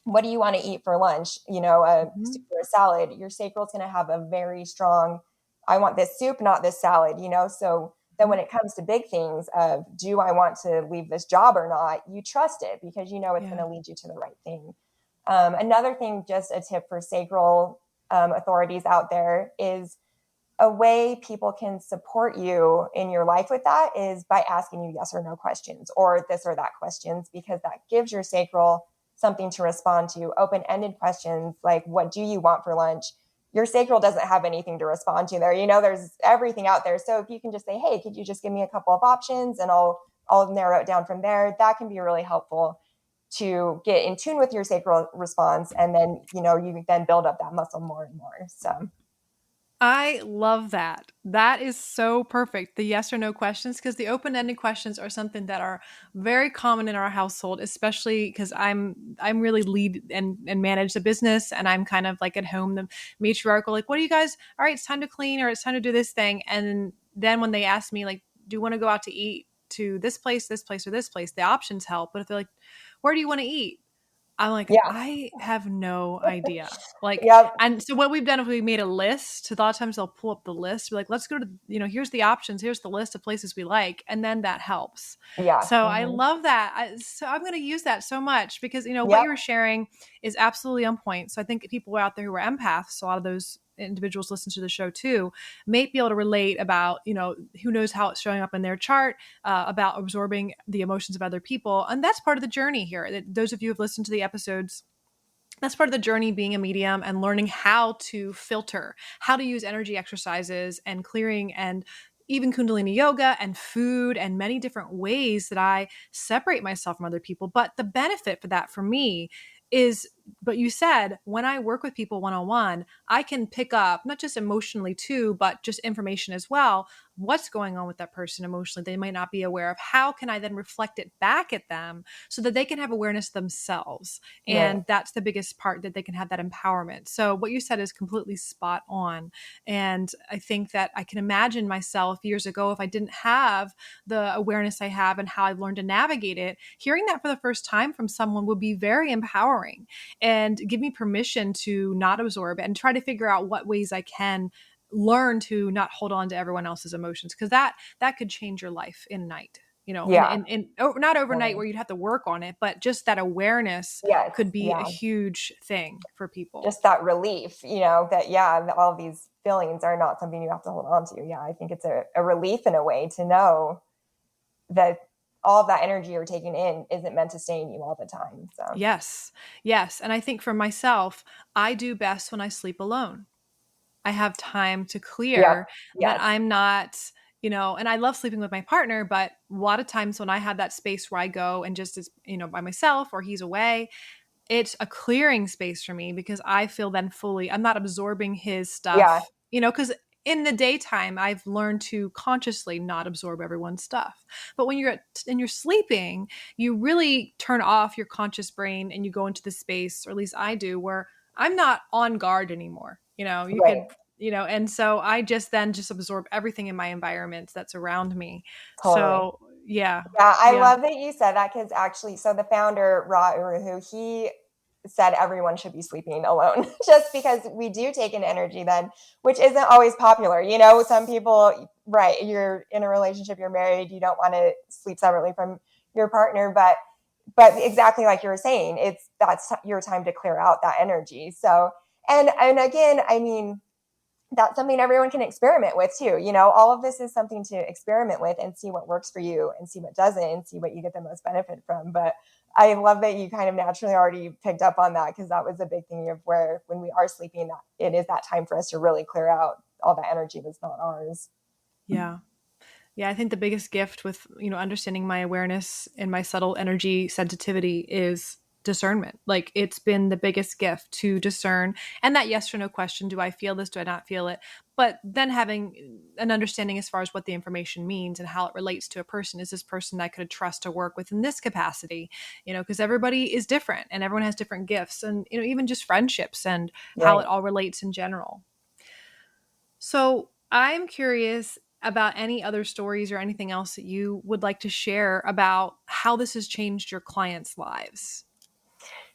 what do you want to eat for lunch? A soup or a salad. Your sacral is going to have a very strong, I want this soup, not this salad, So then when it comes to big things of, do I want to leave this job or not? You trust it because it's going to lead you to the right thing. Another thing, just a tip for sacral authorities out there, is a way people can support you in your life with that is by asking you yes or no questions, or this or that questions, because that gives your sacral something to respond to. Open-ended questions like, what do you want for lunch? Your sacral doesn't have anything to respond to there. There's everything out there. So if you can just say, hey, could you just give me a couple of options, and I'll narrow it down from there, that can be really helpful to get in tune with your sacral response. And then, you then build up that muscle more and more. So I love that. That is so perfect. The yes or no questions, because the open-ended questions are something that are very common in our household, especially because I'm really lead and manage the business, and I'm kind of like at home, the matriarchal, like, what do you guys, all right, it's time to clean, or it's time to do this thing. And then when they ask me, like, do you want to go out to eat to this place, or this place, the options help. But if they're like, where do you want to eat? I'm like, yeah. I have no idea. Like, Yep. and so what we've done is we made a list. A lot of times they'll pull up the list, be like, let's go to, here's the options, here's the list of places we like. And then that helps. Yeah. So I love that. So I'm going to use that so much because, what Yep. you were sharing is absolutely on point. So I think people out there who are empaths, a lot of those individuals listen to the show too, may be able to relate about, who knows how it's showing up in their chart, about absorbing the emotions of other people. And that's part of the journey here. Those of you who have listened to the episodes, that's part of the journey, being a medium and learning how to filter, how to use energy exercises and clearing, and even Kundalini yoga and food and many different ways that I separate myself from other people. But the benefit for that for me is, but you said, when I work with people one-on-one, I can pick up not just emotionally too, but just information as well. What's going on with that person emotionally? They might not be aware of. How can I then reflect it back at them so that they can have awareness themselves? Right. And that's the biggest part, that they can have that empowerment. So what you said is completely spot on. And I think that I can imagine myself years ago, if I didn't have the awareness I have and how I've learned to navigate it, hearing that for the first time from someone would be very empowering and give me permission to not absorb and try to figure out what ways I can learn to not hold on to everyone else's emotions, because that could change your life in a night, Yeah. and not overnight where you'd have to work on it, but just that awareness Yes. could be a Yeah. huge thing for people. Just that relief, that, all these feelings are not something you have to hold on to. Yeah. I think it's a relief in a way to know that all of that energy you're taking in isn't meant to stay in you all the time. So Yes. And I think for myself, I do best when I sleep alone. I have time to yep. clear, that Yes. I'm not, and I love sleeping with my partner, but a lot of times when I have that space where I go and just, by myself or he's away, it's a clearing space for me, because I feel then fully, I'm not absorbing his Yeah. stuff, because in the daytime, I've learned to consciously not absorb everyone's stuff. But when you're sleeping, you really turn off your conscious brain and you go into the space, or at least I do, where I'm not on guard anymore. You Right. could, and so I just absorb everything in my environment that's around me. Totally. So yeah. Yeah, I Yeah. love that you said that, because actually, so the founder, Ra Uruhu, he said everyone should be sleeping alone just because we do take in energy then, which isn't always popular. Some people, right, you're in a relationship, you're married, you don't want to sleep separately from your partner, but exactly like you were saying, that's your time to clear out that energy. So, and again, I mean, that's something everyone can experiment with too. All of this is something to experiment with and see what works for you and see what doesn't and see what you get the most benefit from. But I love that you kind of naturally already picked up on that, because that was a big thing of where, when we are sleeping, that it is that time for us to really clear out all that energy that's not ours. Yeah. Yeah, I think the biggest gift with, understanding my awareness and my subtle energy sensitivity is discernment. Like, it's been the biggest gift to discern, and that yes or no question, do I feel this, do I not feel it? But then having an understanding as far as what the information means and how it relates to a person. Is this person I could trust to work with in this capacity? Because everybody is different and everyone has different gifts, and, even just friendships and how Right. it all relates in general. So I'm curious about any other stories or anything else that you would like to share about how this has changed your clients' lives.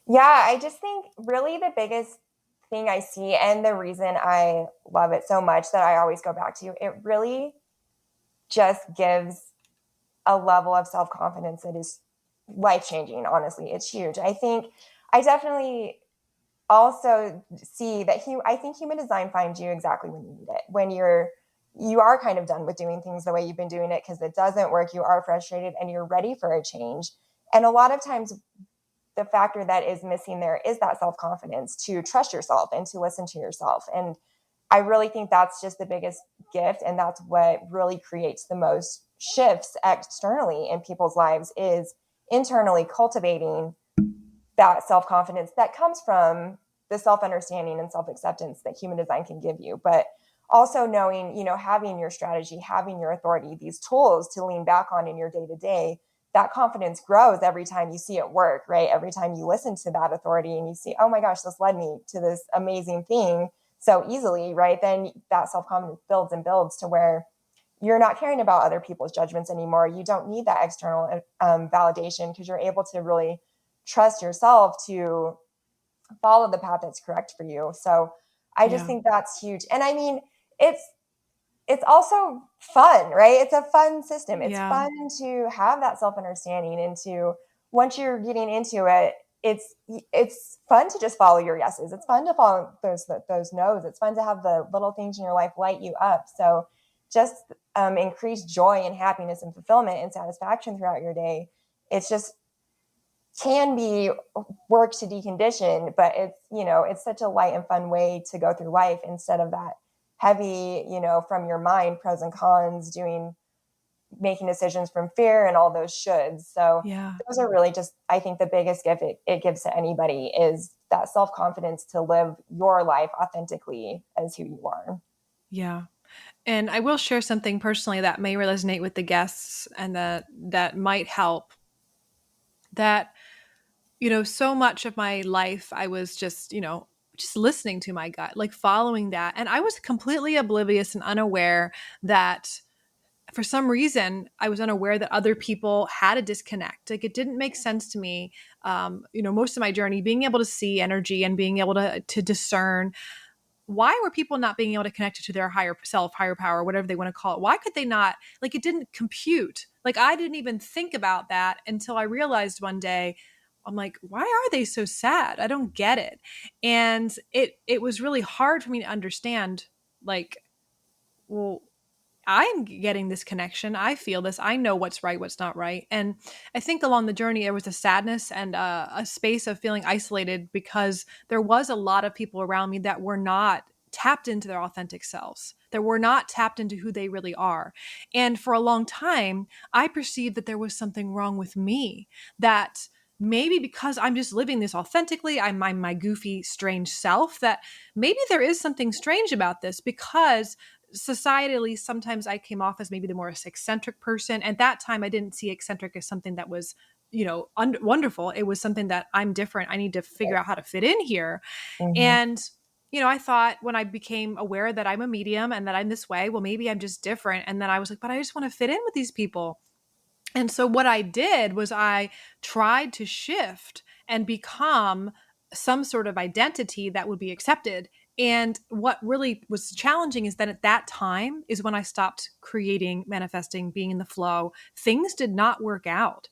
Yeah, I just think really the biggest thing I see, and the reason I love it so much that I always go back to, it really just gives a level of self confidence that is life changing. Honestly, it's huge. I think I definitely also see that I think human design finds you exactly when you need it. When you are kind of done with doing things the way you've been doing it because it doesn't work, you are frustrated and you're ready for a change. And a lot of times the factor that is missing there is that self-confidence to trust yourself and to listen to yourself. And I really think that's just the biggest gift, and that's what really creates the most shifts externally in people's lives, is internally cultivating that self-confidence that comes from the self-understanding and self-acceptance that human design can give you, but also knowing, having your strategy, having your authority, these tools to lean back on in your day-to-day. That confidence grows every time you see it work, right? Every time you listen to that authority and you see, oh my gosh, this led me to this amazing thing so easily, right? Then that self-confidence builds and builds to where you're not caring about other people's judgments anymore. You don't need that external validation, because you're able to really trust yourself to follow the path that's correct for you. So I just Yeah. think that's huge. And I mean, it's it's also fun, right? It's a fun system. It's Yeah. fun to have that self-understanding, and to, once you're getting into it, it's fun to just follow your yeses. It's fun to follow those no's. It's fun to have the little things in your life light you up. So just increase joy and happiness and fulfillment and satisfaction throughout your day. It's just can be work to decondition, but it's such a light and fun way to go through life, instead of that heavy, from your mind, pros and cons, making decisions from fear and all those shoulds. So Yeah. those are really just, I think, the biggest gift it gives to anybody is that self-confidence to live your life authentically as who you are. Yeah. And I will share something personally that may resonate with the guests and that might help. That, so much of my life I was just listening to my gut, like following that. And I was completely oblivious and unaware that for some reason I was unaware that other people had a disconnect. Like, it didn't make sense to me. Most of my journey, being able to see energy and being able to discern, why were people not being able to connect to their higher self, higher power, whatever they want to call it? Why could they not? Like, it didn't compute. Like, I didn't even think about that until I realized one day, I'm like, why are they so sad? I don't get it. And it was really hard for me to understand, like, well, I'm getting this connection. I feel this. I know what's right, what's not right. And I think along the journey, there was a sadness and a space of feeling isolated, because there was a lot of people around me that were not tapped into their authentic selves, that were not tapped into who they really are. And for a long time, I perceived that there was something wrong with me, that maybe because I'm just living this authentically, I'm my goofy, strange self, that maybe there is something strange about this, because societally, sometimes I came off as maybe the more eccentric person. At that time, I didn't see eccentric as something that was, wonderful. It was something that I'm different. I need to figure out how to fit in here. Mm-hmm. And, I thought, when I became aware that I'm a medium and that I'm this way, well, maybe I'm just different. And then I was like, but I just want to fit in with these people. And so what I did was I tried to shift and become some sort of identity that would be accepted. And what really was challenging is that at that time is when I stopped creating, manifesting, being in the flow. Things did not work out.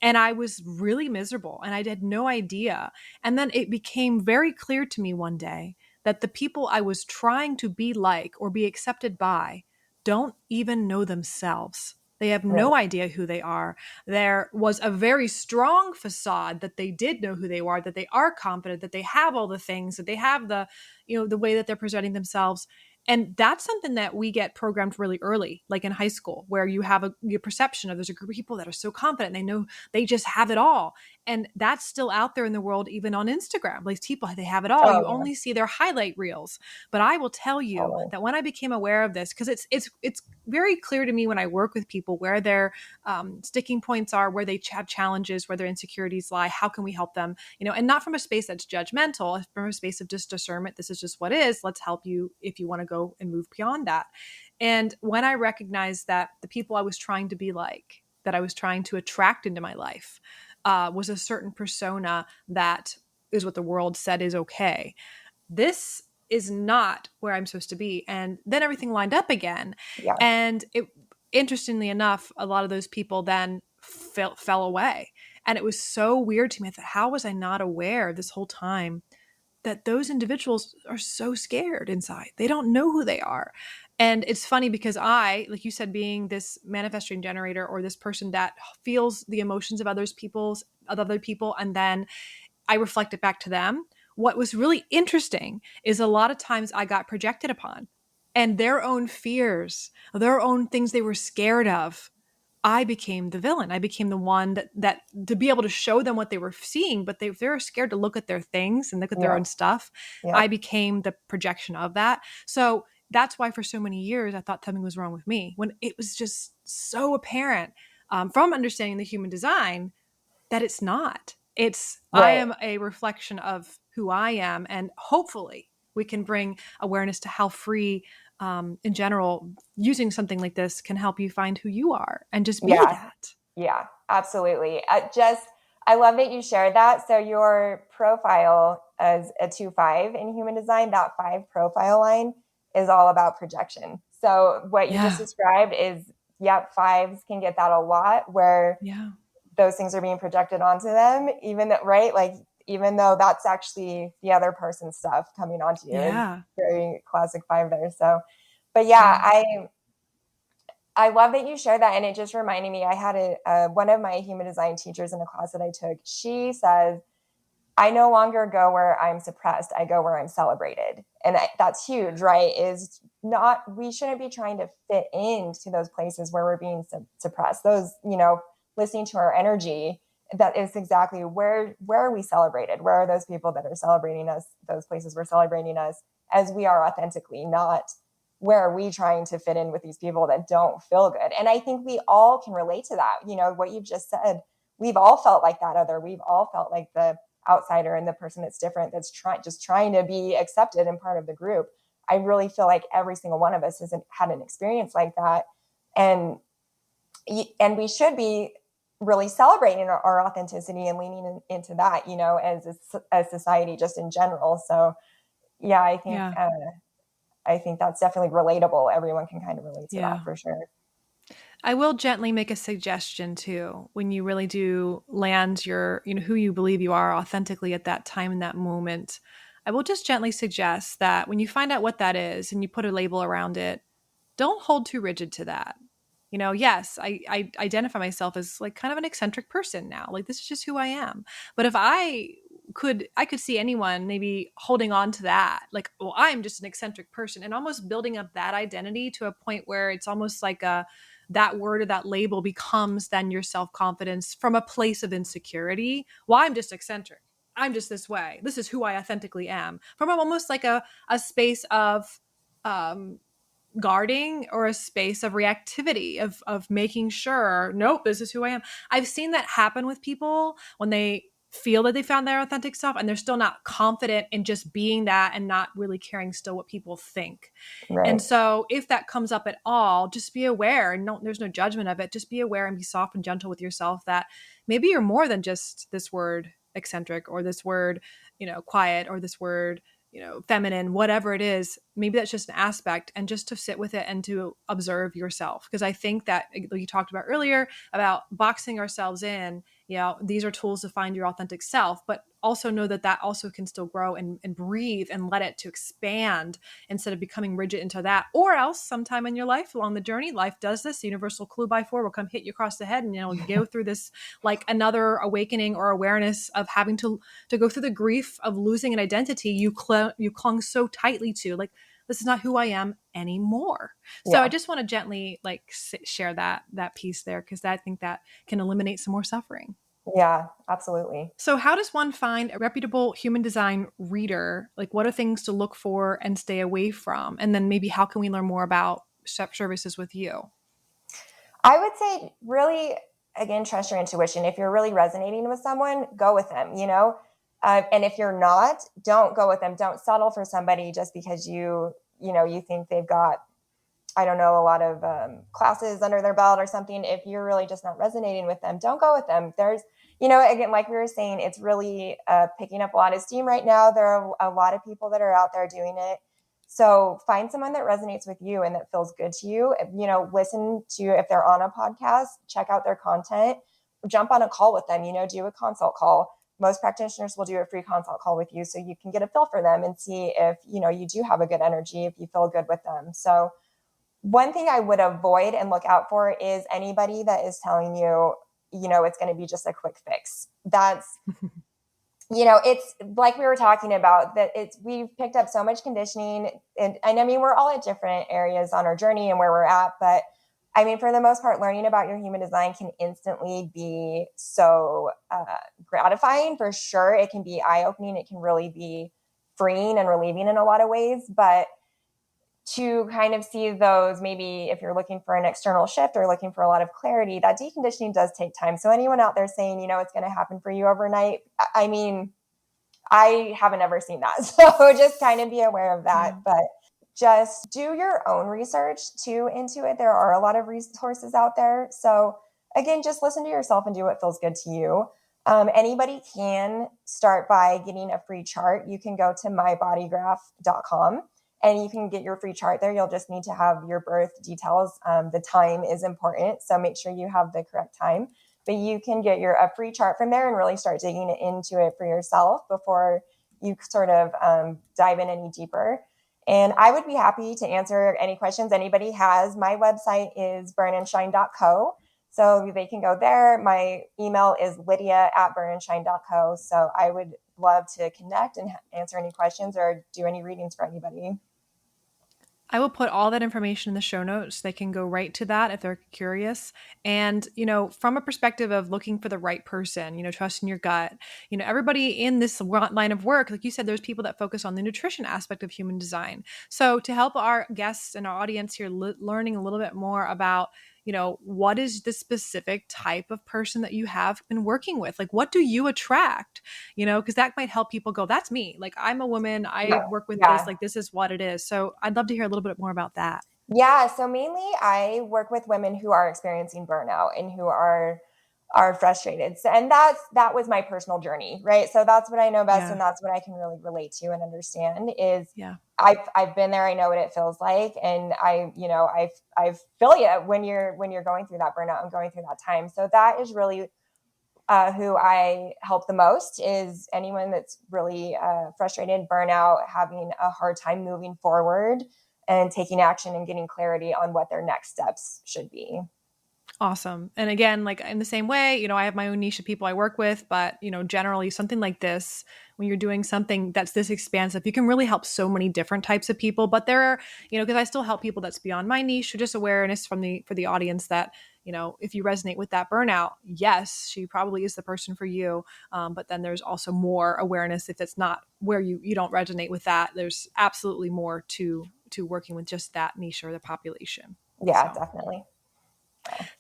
And I was really miserable and I had no idea. And then it became very clear to me one day that the people I was trying to be like or be accepted by don't even know themselves. They have Right. no idea who they are. There was a very strong facade that they did know who they are, that they are confident, that they have all the things, that they have the way that they're presenting themselves. And that's something that we get programmed really early, like in high school, where you have your perception of there's a group of people that are so confident, they know they just have it all. And that's still out there in the world, even on Instagram. Like people, they have it all. Oh You yeah, only see their highlight reels. But I will tell you totally. that when I became aware of this, because it's very clear to me when I work with people where their sticking points are, where they have challenges, where their insecurities lie. How can we help them? And not from a space that's judgmental, from a space of just discernment. This is just what is. Let's help you if you want to go and move beyond that. And when I recognized that the people I was trying to be like, that I was trying to attract into my life, was a certain persona that is what the world said is okay. This is not where I'm supposed to be. And then everything lined up again. Yeah, And interestingly enough, a lot of those people then fell away. And it was so weird to me. I thought, how was I not aware this whole time that those individuals are so scared inside? They don't know who they are. And it's funny because I, like you said, being this manifesting generator or this person that feels the emotions of other people, and then I reflect it back to them. What was really interesting is a lot of times I got projected upon, and their own fears, their own things they were scared of, I became the villain. I became the one that to be able to show them what they were seeing, but they're scared to look at their things and look at their yeah, own stuff. yeah, I became the projection of that. So that's why for so many years I thought something was wrong with me, when it was just so apparent, from understanding the human design, that it's not. I right. am a reflection of who I am, and hopefully we can bring awareness to how free, in general, using something like this can help you find who you are and just be Yeah, that. yeah, absolutely. I love that you shared that. So your profile as a 2-5 in human design, that 5 profile line is all about projection. So what you just Yeah, described is, yep, fives can get that a lot, where yeah, those things are being projected onto them, even though, right? Like, even though that's actually the other person's stuff coming onto you, is yeah, very classic 5 there. So, but yeah, yeah, I love that you shared that. And it just reminded me, I had one of my human design teachers in a class that I took. She says, I no longer go where I'm suppressed. I go where I'm celebrated. And that's huge, right? Is not, we shouldn't be trying to fit into those places where we're being suppressed. Those, listening to our energy, that is exactly where are we celebrated? Where are those people that are celebrating us? Those places we're celebrating us as we are authentically, not where are we trying to fit in with these people that don't feel good. And I think we all can relate to that. What you've just said, we've all felt like that other. We've all felt like the outsider and the person that's different, that's trying to be accepted and part of the group. I really feel like every single one of us has had an experience like that. And we should be really celebrating our authenticity and leaning into that, as a society, just in general. So yeah, yeah, I think that's definitely relatable. Everyone can kind of relate to that yeah. for sure. I will gently make a suggestion too. When you really do land who you believe you are authentically at that time in that moment, I will just gently suggest that when you find out what that is and you put a label around it, don't hold too rigid to that. Yes, I identify myself as like kind of an eccentric person now. Like this is just who I am. But if I could see anyone maybe holding on to that, like, well, I'm just an eccentric person, and almost building up that identity to a point where it's almost like that word or that label becomes then your self-confidence from a place of insecurity. Well, I'm just eccentric. I'm just this way. This is who I authentically am. From almost like a space of um guarding, or a space of reactivity, of making sure, nope, this is who I am. I've seen that happen with people when they feel that they found their authentic self and they're still not confident in just being that and not really caring still what people think. And Right. so if that comes up at all, just be aware, and there's no judgment of it. Just be aware and be soft and gentle with yourself, that maybe you're more than just this word eccentric, or this word, quiet, or this word, feminine, whatever it is. Maybe that's just an aspect, and just to sit with it and to observe yourself. Because I think that, like you talked about earlier, about boxing ourselves in, these are tools to find your authentic self, but also know that also can still grow and breathe, and let it to expand instead of becoming rigid into that. Or else sometime in your life, along the journey, life does this. The universal clue by 4 will come hit you across the head, and you'll go through this, like another awakening or awareness of having to go through the grief of losing an identity you clung so tightly to. Like, this is not who I am anymore. So I Yeah. just want to gently share that piece there, because I think that can eliminate some more suffering. Yeah, absolutely. So, how does one find a reputable human design reader? Like, what are things to look for and stay away from? And then maybe how can we learn more about services with you? I would say really, again, trust your intuition. If you're really resonating with someone, go with them, you know? And if you're not, don't go with them. Don't settle for somebody just because you think they've got, I don't know, a lot of classes under their belt or something. If you're really just not resonating with them, don't go with them. Again, like we were saying, it's really picking up a lot of steam right now. There are a lot of people that are out there doing it. So find someone that resonates with you and that feels good to you. Listen to, if they're on a podcast, check out their content, jump on a call with them, do a consult call. Most practitioners will do a free consult call with you so you can get a feel for them and see if, you do have a good energy, if you feel good with them. So one thing I would avoid and look out for is anybody that is telling you, it's going to be just a quick fix. It's like we were talking about that we've picked up so much conditioning and I mean, we're all at different areas on our journey and where we're at, but I mean, for the most part, learning about your human design can instantly be so gratifying for sure. It can be eye-opening. It can really be freeing and relieving in a lot of ways, but to kind of see those, maybe if you're looking for an external shift or looking for a lot of clarity, that deconditioning does take time. So anyone out there saying, it's going to happen for you overnight, I mean, I haven't ever seen that. So just kind of be aware of that. Yeah. But just do your own research too into it. There are a lot of resources out there. So again, just listen to yourself and do what feels good to you. Anybody can start by getting a free chart. You can go to mybodygraph.com and you can get your free chart there. You'll just need to have your birth details. The time is important. So make sure you have the correct time. But you can get a free chart from there and really start digging into it for yourself before you sort of dive in any deeper. And I would be happy to answer any questions anybody has. My website is burnandshine.co. So they can go there. My email is lydia@burnandshine.co. So I would love to connect and answer any questions or do any readings for anybody. I will put all that information in the show notes. They can go right to that if they're curious. And, from a perspective of looking for the right person, trusting your gut, everybody in this line of work, like you said, there's people that focus on the nutrition aspect of human design. So to help our guests and our audience here learning a little bit more about, what is the specific type of person that you have been working with? Like, what do you attract? Because that might help people go, that's me. Like, I'm a woman, I work with this, Yeah. like, this is what it is. So I'd love to hear a little bit more about that. Yeah. So mainly I work with women who are experiencing burnout and who are frustrated. So, and that was my personal journey, right? So that's what I know best, Yeah. and that's what I can really relate to and understand is Yeah. I've been there. I know what it feels like, and I feel you when you're going through that burnout and going through that time. So that is really who I help the most, is anyone that's really frustrated, burnout, having a hard time moving forward and taking action and getting clarity on what their next steps should be. Awesome. And again, like in the same way, I have my own niche of people I work with, but, generally something like this, when you're doing something that's this expansive, you can really help so many different types of people. But there are, because I still help people that's beyond my niche, or just awareness for the audience that, if you resonate with that burnout, yes, she probably is the person for you. But then there's also more awareness if it's not where you don't resonate with that. There's absolutely more to working with just that niche or the population. Yeah, So. definitely.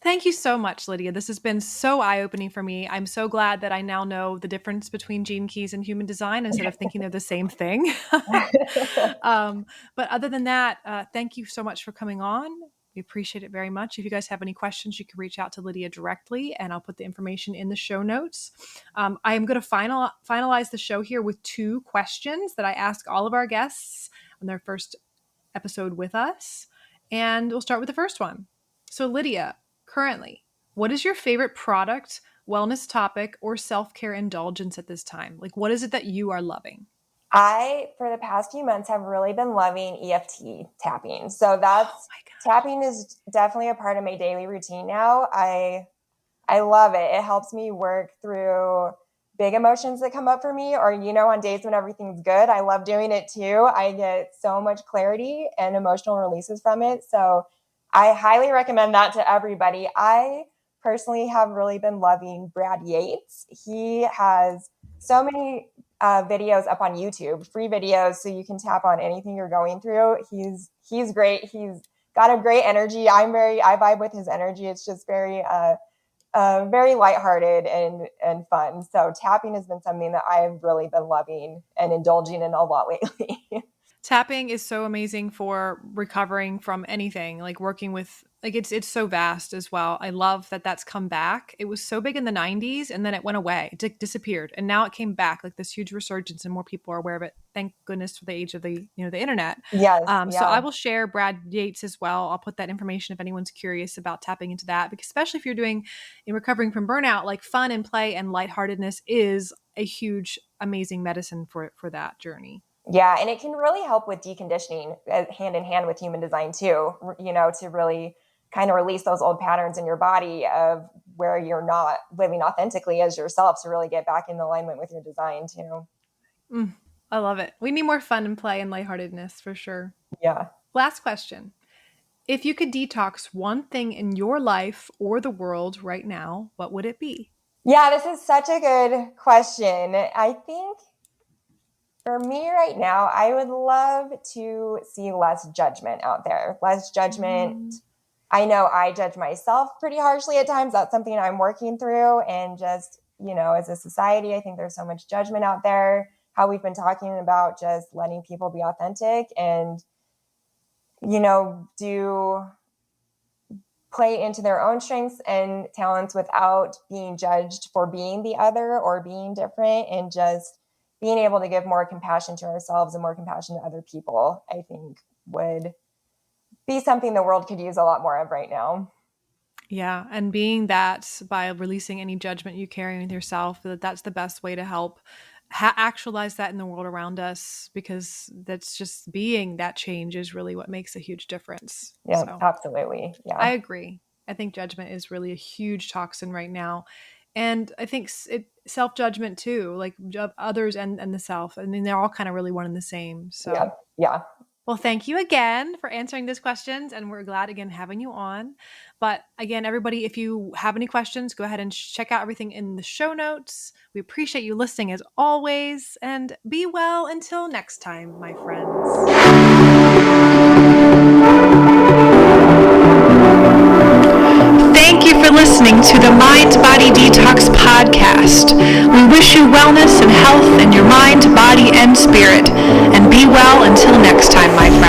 Thank you so much, Lydia. This has been so eye-opening for me. I'm so glad that I now know the difference between gene keys and human design instead of thinking they're the same thing. But other than that, thank you so much for coming on. We appreciate it very much. If you guys have any questions, you can reach out to Lydia directly, and I'll put the information in the show notes. I am going to finalize the show here with 2 questions that I ask all of our guests on their first episode with us. And we'll start with the first one. So, Lydia, currently, what is your favorite product, wellness topic, or self-care indulgence at this time? Like, what is it that you are loving? For the past few months, have really been loving EFT tapping. So tapping is definitely a part of my daily routine now. I love it. It helps me work through big emotions that come up for me, or, on days when everything's good. I love doing it too. I get so much clarity and emotional releases from it. So I highly recommend that to everybody. I personally have really been loving Brad Yates. He has so many videos up on YouTube, free videos, so you can tap on anything you're going through. He's great. He's got a great energy. I vibe with his energy. It's just very very lighthearted and fun. So tapping has been something that I've really been loving and indulging in a lot lately. Tapping is so amazing for recovering from anything, like working with, like it's so vast as well. I love that that's come back. It was so big in the 90s and then it went away. It disappeared. And now it came back, like this huge resurgence, and more people are aware of it. Thank goodness for the age of the internet. Yes. So I will share Brad Yates as well. I'll put that information if anyone's curious about tapping into that, because especially if you're doing in recovering from burnout, like fun and play and lightheartedness is a huge, amazing medicine for that journey. Yeah, and it can really help with deconditioning hand in hand with human design too, to really kind of release those old patterns in your body of where you're not living authentically as yourself, to really get back in alignment with your design too. I love it. We need more fun and play and lightheartedness for sure. Yeah. Last question. If you could detox one thing in your life or the world right now, what would it be? Yeah, this is such a good question. I think for me right now, I would love to see less judgment out there. Less judgment. I know I judge myself pretty harshly at times. That's something I'm working through. And just, as a society, I think there's so much judgment out there. How we've been talking about just letting people be authentic and, do play into their own strengths and talents without being judged for being the other or being different, and just being able to give more compassion to ourselves and more compassion to other people, I think would be something the world could use a lot more of right now. Yeah. And being that by releasing any judgment you carry with yourself, that's the best way to help actualize that in the world around us, because that's just being that change is really what makes a huge difference. Yeah, so, absolutely. Yeah. I agree. I think judgment is really a huge toxin right now. And I think self-judgment too, like others and the self. I mean, they're all kind of really one and the same. So yeah. Well, thank you again for answering those questions. And we're glad again having you on. But again, everybody, if you have any questions, go ahead and check out everything in the show notes. We appreciate you listening as always. And be well until next time, my friends. Thank you for listening to the Mind Body Detox podcast. We wish you wellness and health in your mind, body, and spirit. And be well until next time, my friends.